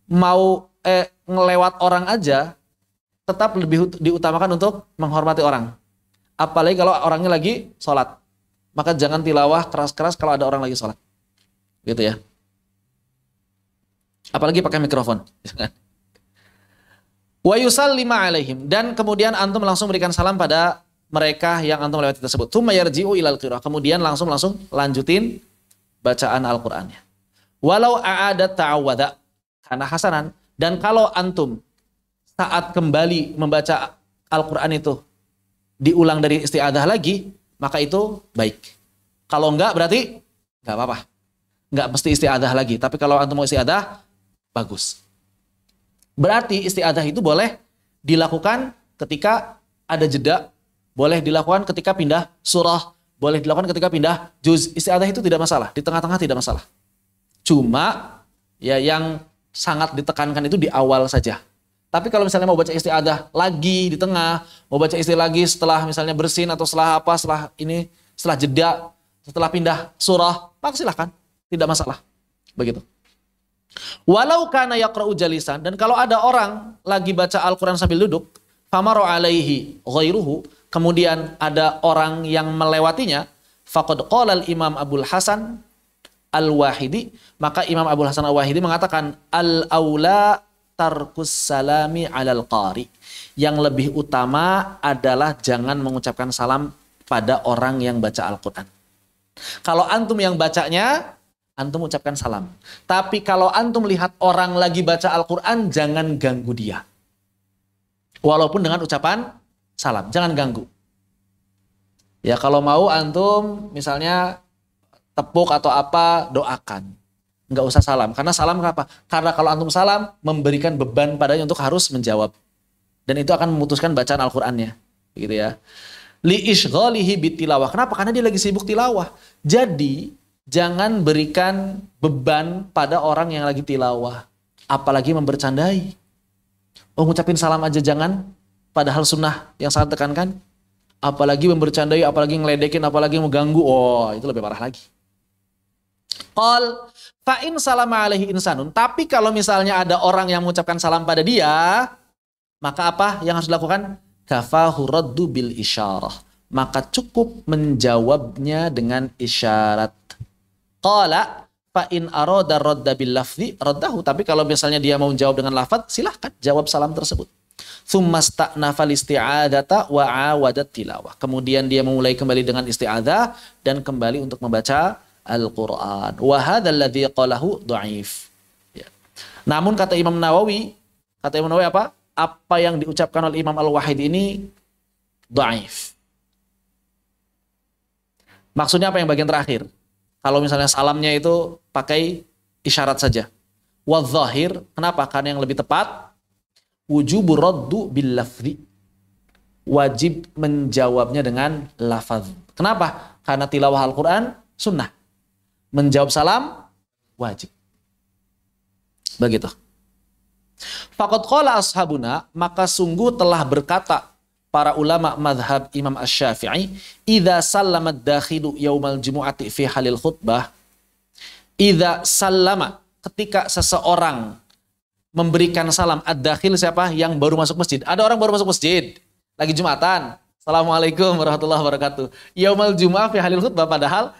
mau ngelewat orang aja tetap lebih diutamakan untuk menghormati orang, apalagi kalau orangnya lagi sholat. Maka jangan tilawah keras-keras kalau ada orang lagi sholat, gitu ya. Apalagi pakai mikrofon. Wa yusallima alaihim, dan kemudian antum langsung berikan salam pada mereka yang antum lewati tersebut. Tsumma yarji'u ilal qiraah, kemudian langsung lanjutin bacaan Al-Qur'annya. Walau a'adat ta'awwadha kana hasanan, dan kalau antum saat kembali membaca Al-Qur'an itu diulang dari isti'adzah lagi, maka itu baik. Kalau enggak berarti enggak apa-apa. Enggak mesti isti'adzah lagi, tapi kalau antum mau isti'adzah bagus. Berarti isti'adzah itu boleh dilakukan ketika ada jeda, boleh dilakukan ketika pindah surah, boleh dilakukan ketika pindah juz. Isti'adzah itu tidak masalah, di tengah-tengah tidak masalah. Cuma ya yang sangat ditekankan itu di awal saja. Tapi kalau misalnya mau baca isti'adzah lagi di tengah, mau baca isti'adzah lagi setelah misalnya bersin atau setelah jeda, setelah pindah surah, maka silahkan, tidak masalah. Begitu. Walau kana yaqra'u jalisan, dan kalau ada orang lagi baca Al-Qur'an sambil duduk, famaro alaihi ghairuhu, kemudian ada orang yang melewatinya, faqad qala al-Imam Abul Hasan Al-Wahidi, maka Imam Abul Hasan Al-Wahidi mengatakan al-aula tarkus salami 'alal qari. Yang lebih utama adalah jangan mengucapkan salam pada orang yang baca Al-Qur'an. Kalau antum yang bacanya, antum ucapkan salam. Tapi kalau antum lihat orang lagi baca Al-Quran, jangan ganggu dia. Walaupun dengan ucapan salam, jangan ganggu. Ya kalau mau antum misalnya tepuk atau apa, doakan. Nggak usah salam. Karena salam apa? Karena kalau antum salam, memberikan beban padanya untuk harus menjawab. Dan itu akan memutuskan bacaan Al-Qurannya. Begitu ya. Li ishghalihi bitilawah. Kenapa? Karena dia lagi sibuk tilawah. Jadi jangan berikan beban pada orang yang lagi tilawah. Apalagi membercandai. Oh, ngucapin salam aja jangan. Padahal sunnah yang sangat tekankan. Apalagi membercandai, apalagi ngeledekin, apalagi mengganggu. Oh, itu lebih parah lagi. Qal fa'in salama alaihi insanun. Tapi kalau misalnya ada orang yang mengucapkan salam pada dia, maka apa yang harus dilakukan? Kafahu raddu bil isyarah. Maka cukup menjawabnya dengan isyarat. Qala fa in arada radda bil lafzi raddahu, tapi kalau misalnya dia mau jawab dengan lafaz, silahkan jawab salam tersebut. Tsumma sta'nafa isti'adzata wa awadat tilawah. Kemudian dia memulai kembali dengan isti'adzah dan kembali untuk membaca Al-Qur'an. Wa hadzal ladzi qalahu dhaif. Ya. Namun kata Imam Nawawi apa? apa yang diucapkan oleh Imam Al-Wahidi ini dhaif. Maksudnya apa yang bagian terakhir? Kalau misalnya salamnya itu pakai isyarat saja. Wadh-dhahir, kenapa? Karena yang lebih tepat wujubur raddu bil lafzi. Wajib menjawabnya dengan lafaz. Kenapa? Karena tilawah Al-Quran sunnah. Menjawab salam wajib. Begitu. Faqad qala ashabuna, maka sungguh telah berkata para ulama madhab Imam Asy-Syafi'i, idza sallama ad-dakhilu yaumal jumu'ati fi halil khutbah, idza sallama, ketika seseorang memberikan salam, ad-dakhil siapa? Yang baru masuk masjid. Ada orang baru masuk masjid, lagi Jumatan. Assalamualaikum warahmatullahi wabarakatuh. Yaumal jumu'ah fi halil khutbah, padahal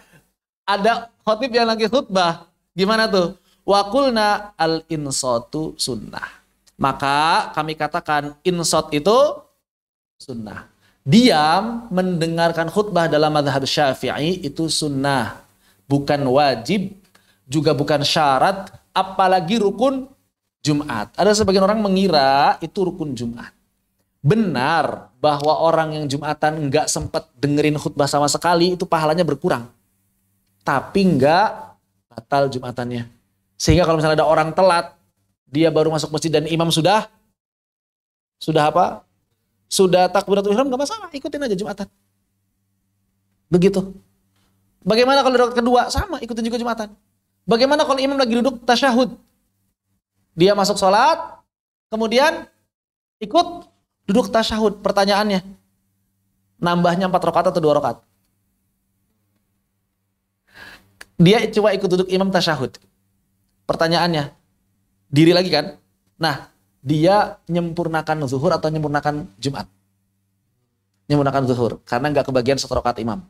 ada khotib yang lagi khutbah. Gimana tuh? Wa qulna al-insatu sunnah. Maka kami katakan insat itu sunnah. Diam mendengarkan khutbah dalam mazhab Syafi'i itu sunnah. Bukan wajib, juga bukan syarat, apalagi rukun Jumat. Ada sebagian orang mengira itu rukun Jumat. Benar bahwa orang yang Jumatan nggak sempat dengerin khutbah sama sekali, itu pahalanya berkurang. Tapi nggak batal Jumatannya. Sehingga kalau misalnya ada orang telat, dia baru masuk masjid dan imam sudah apa? Sudah takbiratul ihram, nggak masalah, ikutin aja Jumatan. Begitu. Bagaimana kalau rakaat kedua? Sama, ikutin juga Jumatan. Bagaimana kalau imam lagi duduk tasyahud? Dia masuk sholat, kemudian ikut duduk tasyahud. Pertanyaannya, nambahnya 4 rakaat atau 2 rakaat? Dia coba ikut duduk imam tasyahud. Pertanyaannya, diri lagi kan? Nah, dia nyempurnakan zuhur atau nyempurnakan Jumat? Nyempurnakan zuhur, karena nggak kebagian 1 rakaat imam.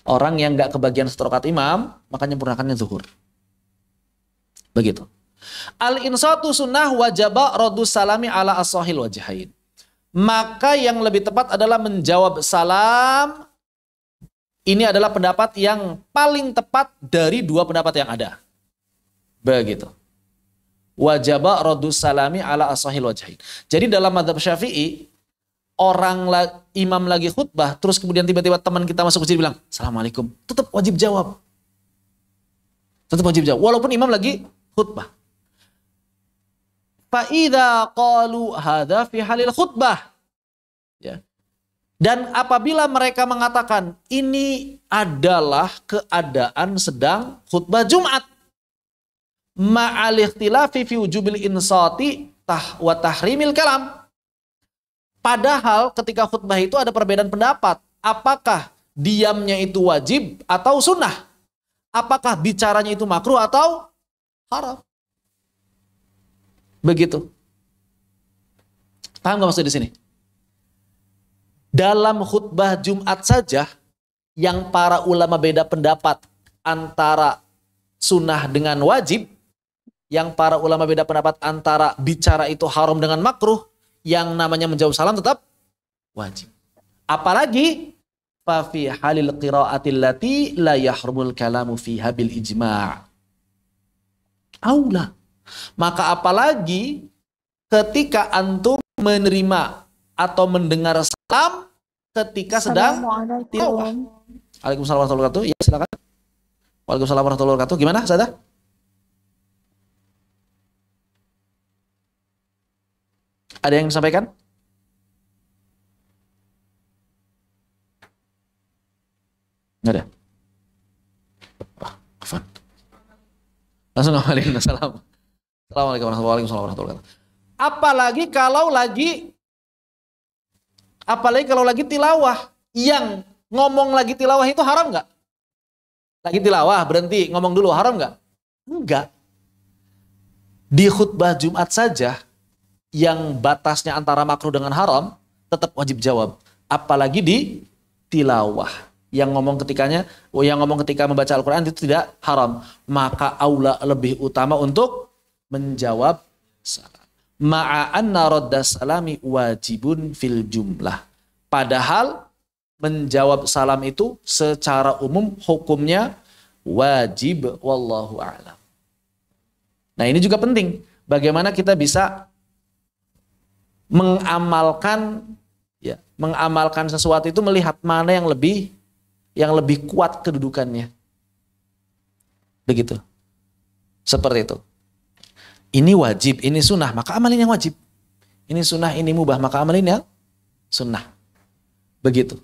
Orang yang nggak kebagian 1 rakaat imam, maka nyempurnakannya zuhur. Begitu. Al-insatu sunnah wajaba raddu salami ala as-sahil wajhain. Maka yang lebih tepat adalah menjawab salam. Ini adalah pendapat yang paling tepat dari 2 pendapat yang ada. Begitu. Wajaba raddu salami ala as-sahil wajhain. Jadi dalam mazhab Syafi'i, imam lagi khutbah, terus kemudian tiba-tiba teman kita masuk masjid bilang, Assalamualaikum. Tetap wajib jawab. Tetap wajib jawab. Walaupun imam lagi khutbah. Fa'idha qalu hadha fi halil khutbah. Ya. Dan apabila mereka mengatakan ini adalah keadaan sedang khutbah Jumat, ma'al ikhtilafi fi wujubil insati wa tahrimil kalam. Padahal ketika khutbah itu ada perbedaan pendapat. Apakah diamnya itu wajib atau sunnah? Apakah bicaranya itu makruh atau haram? Begitu. Paham gak maksud di sini? Dalam khutbah Jumat saja, yang para ulama beda pendapat antara sunnah dengan wajib, yang para ulama beda pendapat antara bicara itu haram dengan makruh, yang namanya menjawab salam tetap wajib. Apalagi fa fi halil qiraatil lati la yahrumul kalamu fiha bil ijma'. Aula. Maka apalagi ketika antum menerima atau mendengar salam ketika sedang tilawah. Waalaikumsalam warahmatullahi wabarakatuh. Ya, silakan. Waalaikumsalam warahmatullahi wabarakatuh. Gimana, Sada? Ada yang disampaikan? Nggak ada. Afan. Langsung ngamalin. Assalamualaikum warahmatullahi wabarakatuh. Apalagi kalau lagi tilawah, yang ngomong lagi tilawah itu haram nggak? Lagi tilawah berhenti ngomong dulu, haram nggak? Enggak. Di khutbah Jumat saja yang batasnya antara makruh dengan haram tetap wajib jawab. Apalagi di tilawah yang ngomong ketika membaca Al-Quran itu tidak haram, maka aula lebih utama untuk menjawab salam. Ma'anna raddas salami wajibun fil jumlah. Padahal menjawab salam itu secara umum hukumnya wajib, wallahu a'lam. Nah, ini juga penting. Bagaimana kita bisa mengamalkan sesuatu itu melihat mana yang lebih kuat kedudukannya. Begitu. Seperti itu. Ini wajib, ini sunnah, maka amalin yang wajib. Ini sunnah, ini mubah, maka amalin yang sunnah. Begitu.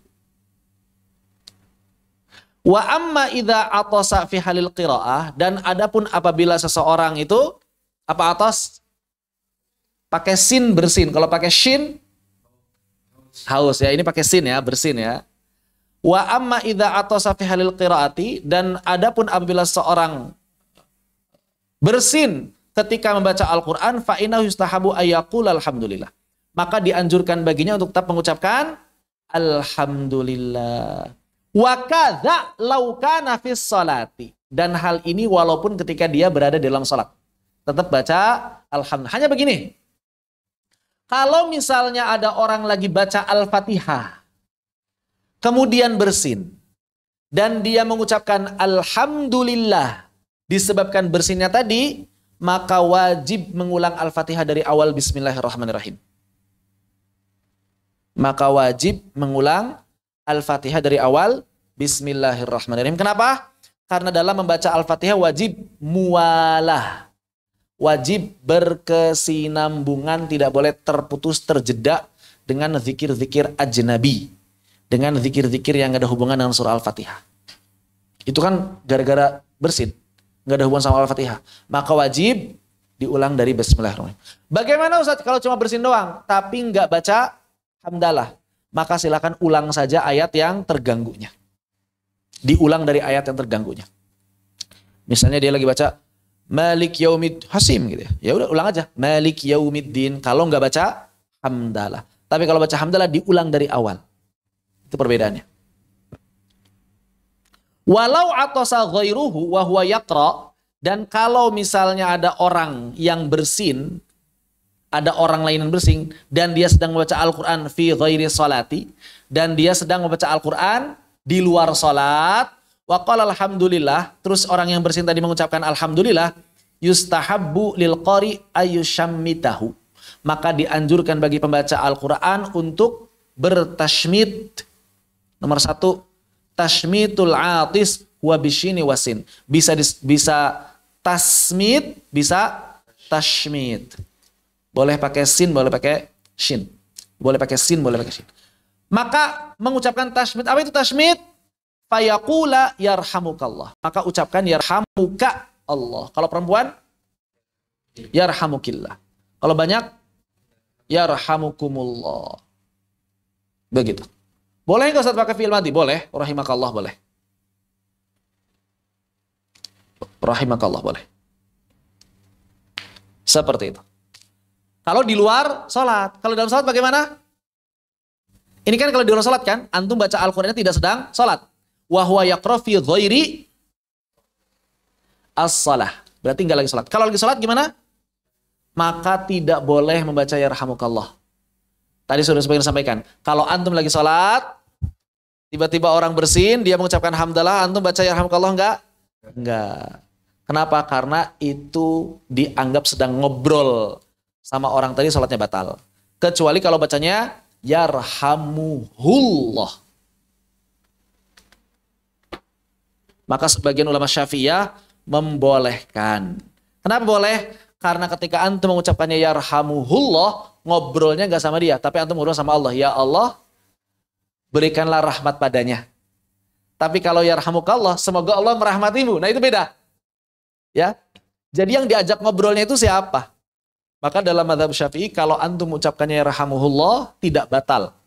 Wa amma idza atasa fi halil qiraah, dan adapun apabila seseorang itu apa atas pakai sin bersin. Kalau pakai shin haus ya, ini pakai sin ya, bersin ya. Wa amma idza atasa fi halil qiraati, dan adapun apabila seorang bersin ketika membaca Al-Qur'an, fa innahu yustahabu ayyaqul alhamdulillah. Maka dianjurkan baginya untuk tetap mengucapkan alhamdulillah. Wa kadza law kana fis salati, dan hal ini walaupun ketika dia berada di dalam salat tetap baca alhamdulillah. Hanya begini, kalau misalnya ada orang lagi baca Al-Fatihah kemudian bersin dan dia mengucapkan alhamdulillah disebabkan bersinnya tadi, maka wajib mengulang Al-Fatihah dari awal bismillahirrahmanirrahim. Maka wajib mengulang Al-Fatihah dari awal bismillahirrahmanirrahim. Kenapa? Karena dalam membaca Al-Fatihah wajib muwalah. Wajib berkesinambungan, tidak boleh terputus terjeda dengan zikir-zikir ajnabi. Dengan zikir-zikir yang gak ada hubungan dengan surah Al-Fatihah. Itu kan gara-gara bersin. Gak ada hubungan sama Al-Fatihah. Maka wajib diulang dari bismillahirrahmanirrahim. Bagaimana Ustaz kalau cuma bersin doang tapi gak baca hamdalah? Maka silakan ulang saja ayat yang terganggunya. Diulang dari ayat yang terganggunya. Misalnya dia lagi baca Malik Yaumid Hasim gitu ya. Ya udah ulang aja Malik Yaumiddin. Kalau nggak baca hamdalah. Tapi kalau baca hamdalah diulang dari awal. Itu perbedaannya. Walau atasa ghairuhu wa huwa yaqra, dan kalau misalnya ada orang yang bersin, ada orang lain yang bersin dan dia sedang membaca Al-Quran fi ghairi salati, dan dia sedang membaca Al-Quran di luar salat, wa qala alhamdulillah, terus orang yang bersin tadi mengucapkan alhamdulillah, yustahabbu lil qari ayyushammitahu, maka dianjurkan bagi pembaca Al-Quran untuk bertashmit. Nomor 1, tashmitul atis wa bishini wasin. Bisa tasmit, bisa tashmit. Boleh pakai sin, boleh pakai shin. Boleh pakai sin, boleh pakai shin. Maka mengucapkan tashmit. Apa itu tashmit? Fayaqula yarhamukallah. Maka ucapkan yarhamuka Allah. Kalau perempuan, yarhamukillah. Kalau banyak, yarhamukumullah. Begitu. Boleh nggak Ustaz pakai fi'il madhi? Boleh. Rahimakallah boleh. Rahimakallah boleh. Seperti itu. Kalau di luar sholat. Kalau dalam sholat bagaimana? Ini kan kalau di luar sholat kan, antum baca Al-Qurannya tidak sedang sholat. Wa huwa yaqra fi ghairi as-shalah. Berarti nggak lagi sholat. Kalau lagi sholat gimana? Maka tidak boleh membaca yarhamukallah. Tadi sudah sebagian sampaikan. Kalau antum lagi sholat, tiba-tiba orang bersin, dia mengucapkan hamdalah, antum baca yarhamukallah enggak? Enggak. Kenapa? Karena itu dianggap sedang ngobrol sama orang tadi, sholatnya batal. Kecuali kalau bacanya yarhamuhullah. Maka sebagian ulama Syafi'iyah membolehkan. Kenapa boleh? Karena ketika antum mengucapkannya yarhamuhullah, ngobrolnya nggak sama dia, tapi antum ngobrol sama Allah. Ya Allah, berikanlah rahmat padanya. Tapi kalau yarhamukallah, semoga Allah merahmatimu. Nah itu beda. Ya. Jadi yang diajak ngobrolnya itu siapa? Maka dalam mazhab Syafi'i, kalau antum mengucapkannya yarhamuhullah tidak batal.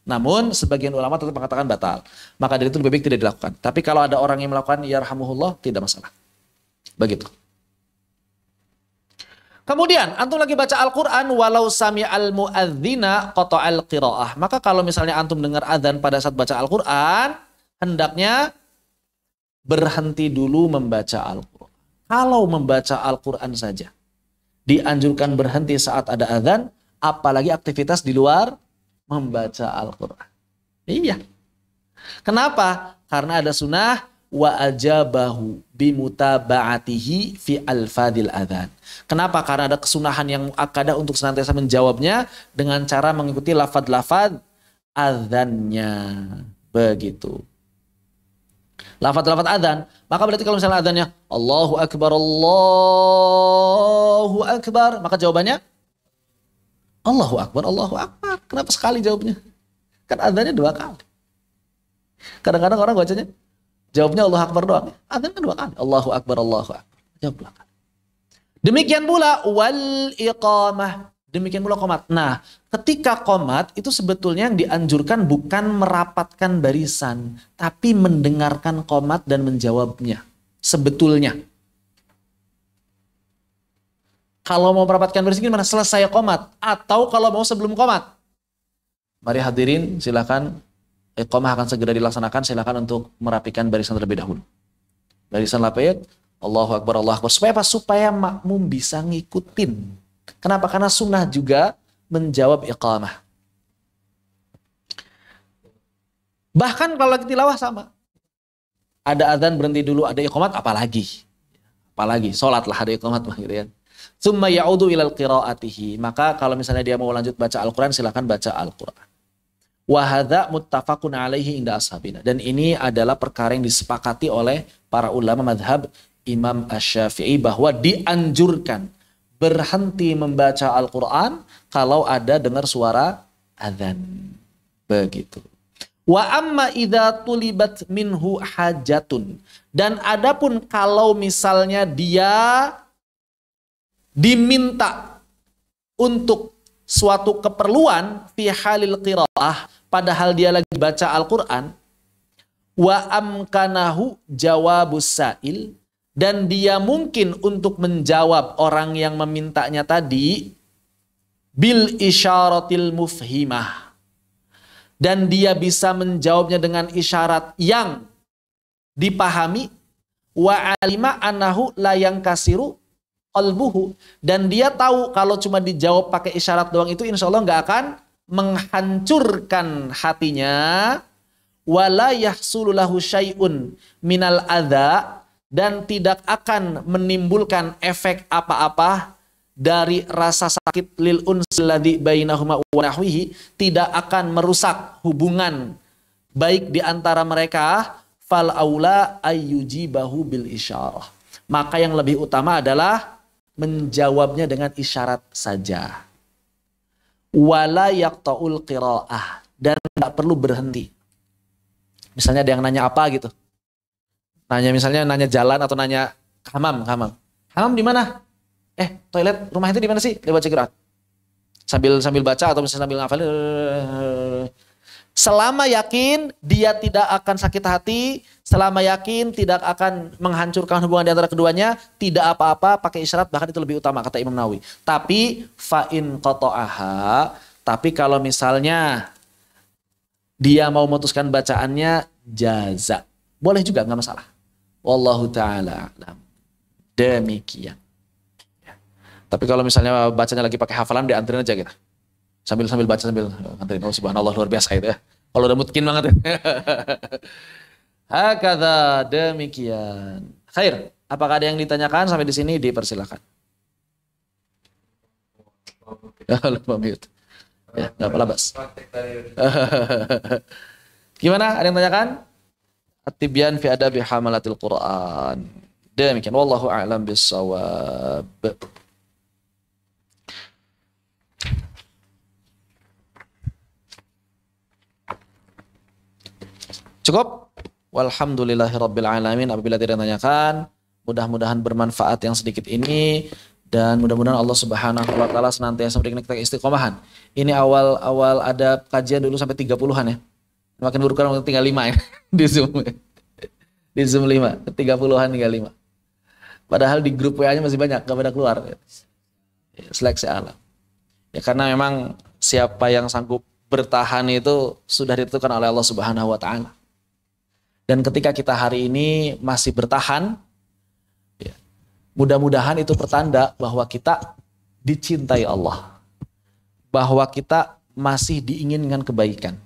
Namun sebagian ulama tetap mengatakan batal. Maka dari itu lebih baik tidak dilakukan. Tapi kalau ada orang yang melakukan yarhamuhullah tidak masalah. Begitu. Kemudian antum lagi baca Al-Qur'an walau sami'al muadzina qata'al qiraah. Maka kalau misalnya antum dengar azan pada saat baca Al-Qur'an, hendaknya berhenti dulu membaca Al-Qur'an. Kalau membaca Al-Qur'an saja dianjurkan berhenti saat ada azan, apalagi aktivitas di luar membaca Al-Qur'an. Iya. Kenapa? Karena ada sunnah wa ajabahu bimutaba'atihi fi alfadil adzan. Kenapa? Karena ada kesunahan yang muakkadah untuk senantiasa menjawabnya dengan cara mengikuti lafaz-lafaz adzannya. Begitu. Lafaz-lafaz adzan, maka berarti kalau misalnya adzannya Allahu Akbar, maka jawabannya Allahu Akbar, Allahu Akbar. Kenapa sekali jawabnya? Kan adzannya 2 kali. Kadang-kadang orang bacanya jawabnya Allahu Akbar doang. Adzannya 2 kali. Allahu Akbar, Allahu Akbar. Jawab 2 kali. Demikian pula wal iqamah. Demikian pula qomat. Nah, ketika qomat itu sebetulnya yang dianjurkan bukan merapatkan barisan, tapi mendengarkan qomat dan menjawabnya. Sebetulnya. Kalau mau merapatkan barisan gimana? Selesai qomat. Atau kalau mau sebelum qomat. Mari hadirin silakan. Iqamah akan segera dilaksanakan. Silakan untuk merapikan barisan terlebih dahulu. Barisan lapet. Allahu Akbar, Allahu Akbar. Supaya apa? Supaya makmum bisa ngikutin. Kenapa? Karena sunnah juga menjawab iqamah. Bahkan kalau lagi tilawah sama. Ada adzan berhenti dulu, ada iqamat, apalagi. Apalagi, sholat lah ada iqamat. Gitu ya. Tsumma ya'udu ilal qiraatihi. Maka kalau misalnya dia mau lanjut baca Al-Quran, silakan baca Al-Quran. Wa hadza muttafaqun alaihi inda ashabina. Dan ini adalah perkara yang disepakati oleh para ulama madhab Imam Asy-Syafi'i bahwa dianjurkan berhenti membaca Al-Quran kalau ada dengar suara adzan. Begitu. Wa amma idza tulibat minhu hajatun. Dan adapun kalau misalnya dia diminta untuk suatu keperluan fi halil qiraah, padahal dia lagi baca Al-Quran, wa amkanahu jawabus sa'il, dan dia mungkin untuk menjawab orang yang memintanya tadi bil isyaratil mufhimah, dan dia bisa menjawabnya dengan isyarat yang dipahami, wa alima annahu la yankasiru qalbuhu, dan dia tahu kalau cuma dijawab pakai isyarat doang itu insya Allah nggak akan menghancurkan hatinya, wala yahsulu lahu syai'un minal adza, dan tidak akan menimbulkan efek apa-apa dari rasa sakit lil unsil ladzi bainahuma wa nahwihi, tidak akan merusak hubungan baik di antara mereka, fal aula ayyujibahu bil isyarah. Maka yang lebih utama adalah menjawabnya dengan isyarat saja. Wala yaqta'ul qiraah, dan tidak perlu berhenti. Misalnya ada yang nanya apa gitu. Nanya jalan atau nanya hamam. Hamam di mana? Toilet rumah itu di mana sih? Dia baca qiraat. Sambil baca atau misalnya sambil ngafalin. Selama yakin dia tidak akan sakit hati, selama yakin tidak akan menghancurkan hubungan di antara keduanya, tidak apa-apa pakai isyarat, bahkan itu lebih utama kata Imam Nawawi. Tapi fa'in qata'aha, tapi kalau misalnya dia mau memutuskan bacaannya jaza, boleh juga, nggak masalah. Wallahu ta'ala a'lam. Demikian. Tapi kalau misalnya bacanya lagi pakai hafalan, dianterin aja gitu. Sambil baca sambil nganterin. Oh subhanallah, luar biasa itu ya. Kalau udah mungkin banget. Hakadha, demikian. Khair. Apakah ada yang ditanyakan sampai di sini? Dipersilakan. Lupa mute. Ya, enggak apa-apa, Bas. Gimana? Ada yang tanyakan? At-tibyan fi adabi hamalatil Quran. Demikian. Wallahu a'lam bissawab. Cukup? Walhamdulillahirabbil alamin. Apabila tidak tanyakan, mudah-mudahan bermanfaat yang sedikit ini, dan mudah-mudahan Allah Subhanahu wa taala senantiasa memberikan kita istiqomahan. Ini awal ada kajian dulu sampai 30-an ya. Makin berkurang tinggal 5 ya di Zoom. Di Zoom 5, 30-an tinggal 5. Padahal di grup WA-nya masih banyak, enggak pada keluar. Seleksi alam. Ya karena memang siapa yang sanggup bertahan itu sudah ditentukan oleh Allah Subhanahu wa taala. Dan ketika kita hari ini masih bertahan, ya, mudah-mudahan itu pertanda bahwa kita dicintai Allah. Bahwa kita masih diinginkan kebaikan.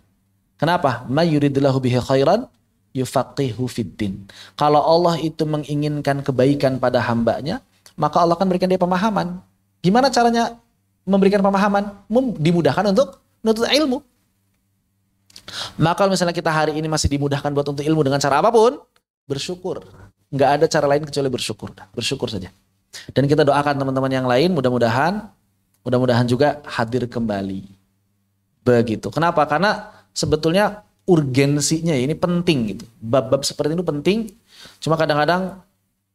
Kenapa? May yuridillahu bihi khairan yufaqihu fiddin. Kalau Allah itu menginginkan kebaikan pada hambanya, maka Allah akan berikan dia pemahaman. Gimana caranya memberikan pemahaman? Dimudahkan untuk menuntut ilmu. Maka kalau misalnya kita hari ini masih dimudahkan buat untuk ilmu dengan cara apapun, bersyukur. Nggak ada cara lain kecuali bersyukur. Bersyukur saja. Dan kita doakan teman-teman yang lain mudah-mudahan juga hadir kembali. Begitu. Kenapa? Karena sebetulnya urgensinya ini penting gitu. Bab-bab seperti itu penting. Cuma kadang-kadang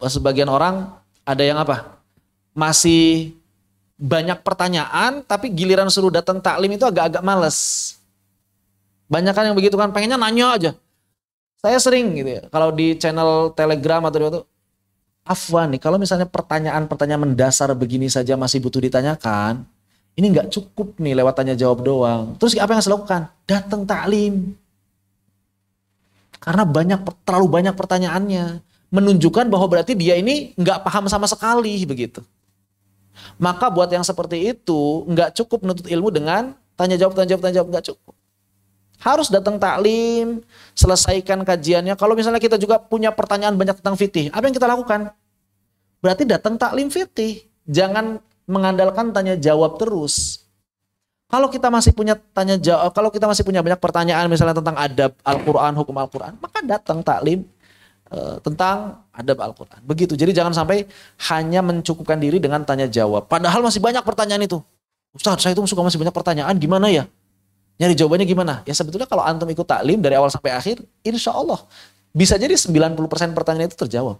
sebagian orang ada yang apa? Masih banyak pertanyaan tapi giliran suruh datang taklim itu agak-agak males. Banyak kan yang begitu kan, pengennya nanya aja. Saya sering gitu ya, kalau di channel Telegram atau di afwan nih, kalau misalnya pertanyaan-pertanyaan mendasar begini saja masih butuh ditanyakan, ini nggak cukup nih lewat tanya jawab doang. Terus apa yang harus dilakukan? Datang taklim. Karena terlalu banyak pertanyaannya, menunjukkan bahwa berarti dia ini nggak paham sama sekali begitu. Maka buat yang seperti itu nggak cukup menuntut ilmu dengan tanya jawab nggak cukup. Harus datang taklim, selesaikan kajiannya. Kalau misalnya kita juga punya pertanyaan banyak tentang fikih, apa yang kita lakukan? Berarti datang taklim fikih. Jangan mengandalkan tanya jawab terus. Kalau kita masih punya kalau kita masih punya banyak pertanyaan misalnya tentang adab Al-Qur'an, hukum Al-Qur'an, maka datang taklim tentang adab Al-Qur'an. Begitu. Jadi jangan sampai hanya mencukupkan diri dengan tanya jawab. Padahal masih banyak pertanyaan itu. Ustaz, saya itu suka masih banyak pertanyaan, gimana ya? Nyari jawabannya gimana? Ya sebetulnya kalau antum ikut taklim dari awal sampai akhir, insya Allah bisa jadi 90% pertanyaan itu terjawab.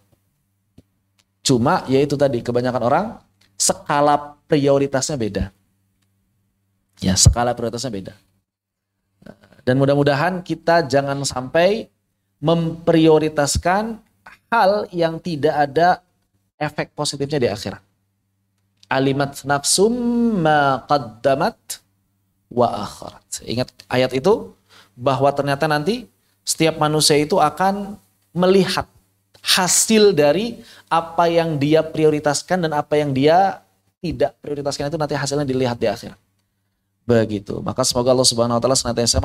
Cuma ya itu tadi, kebanyakan orang skala prioritasnya beda. Ya, skala prioritasnya beda. Dan mudah-mudahan kita jangan sampai memprioritaskan hal yang tidak ada efek positifnya di akhirat. Alimat nafsum ma qaddamat wa akhirat. Ingat ayat itu, bahwa ternyata nanti setiap manusia itu akan melihat hasil dari apa yang dia prioritaskan dan apa yang dia tidak prioritaskan, itu nanti hasilnya dilihat di akhirat. Begitu. Maka semoga Allah Subhanahu wa taala senantiasa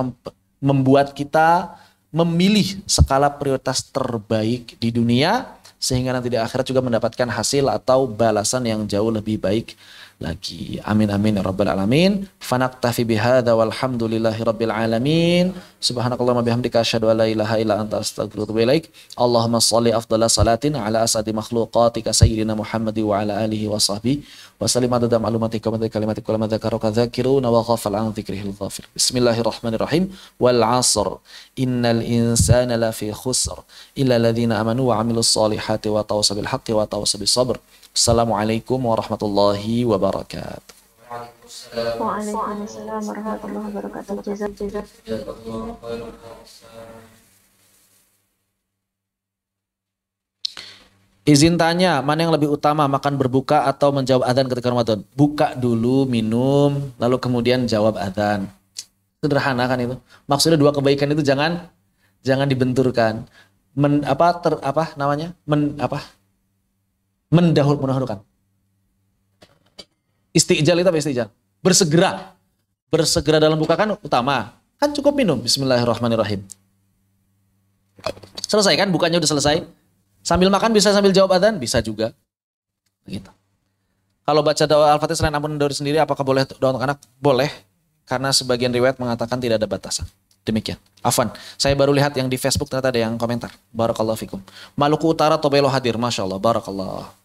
membuat kita memilih skala prioritas terbaik di dunia, sehingga nanti di akhirat juga mendapatkan hasil atau balasan yang jauh lebih baik lagi. Amin amin ya rabbal alamin. Fanaktafi bihadza walhamdulillahi rabbil alamin. Subhanakallahumma bihamdika asyhadu an la ilaha illa anta astaghfiruka wa atubu ilaik. Allahumma shalli afdhala salatin ala asadi makhluqatika sayyidina Muhammad wa ala alihi wa sahbihi wa sallim adada ma'lumatika wa kalimatika wa ma dzakaraka dzakiruna wa ghafal an dzikrihil ghafir. Bismillahirrahmanirrahim. Wal 'asr innal insana lafi khusr illa alladziina amanu wa 'amilus shalihati wa tawassaw bil haqqi wa tawassaw bis sabr. Assalamualaikum warahmatullahi wabarakatuh.
Waalaikumsalam warahmatullahi wabarakatuh. Jazakallah.
Izin tanya, mana yang lebih utama, makan berbuka atau menjawab adzan ketika Ramadan? Buka dulu, minum, lalu kemudian jawab adzan. Sederhana kan itu. Maksudnya dua kebaikan itu jangan dibenturkan. Mendahulukan. Istijal itu apa istijal? Bersegera dalam buka kan utama. Kan cukup minum. Bismillahirrahmanirrahim. Selesai kan? Bukanya udah selesai. Sambil makan bisa sambil jawab adzan? Bisa juga. Gitu. Kalau baca doa Al-Fatihah selain ampun doa sendiri, apakah boleh doa untuk anak? Boleh. Karena sebagian riwayat mengatakan tidak ada batasan. Demikian. Afwan, saya baru lihat yang di Facebook ternyata ada yang komentar. Barakallahu fikum. Maluku Utara Tobelo hadir. Masya Allah. Barakallah.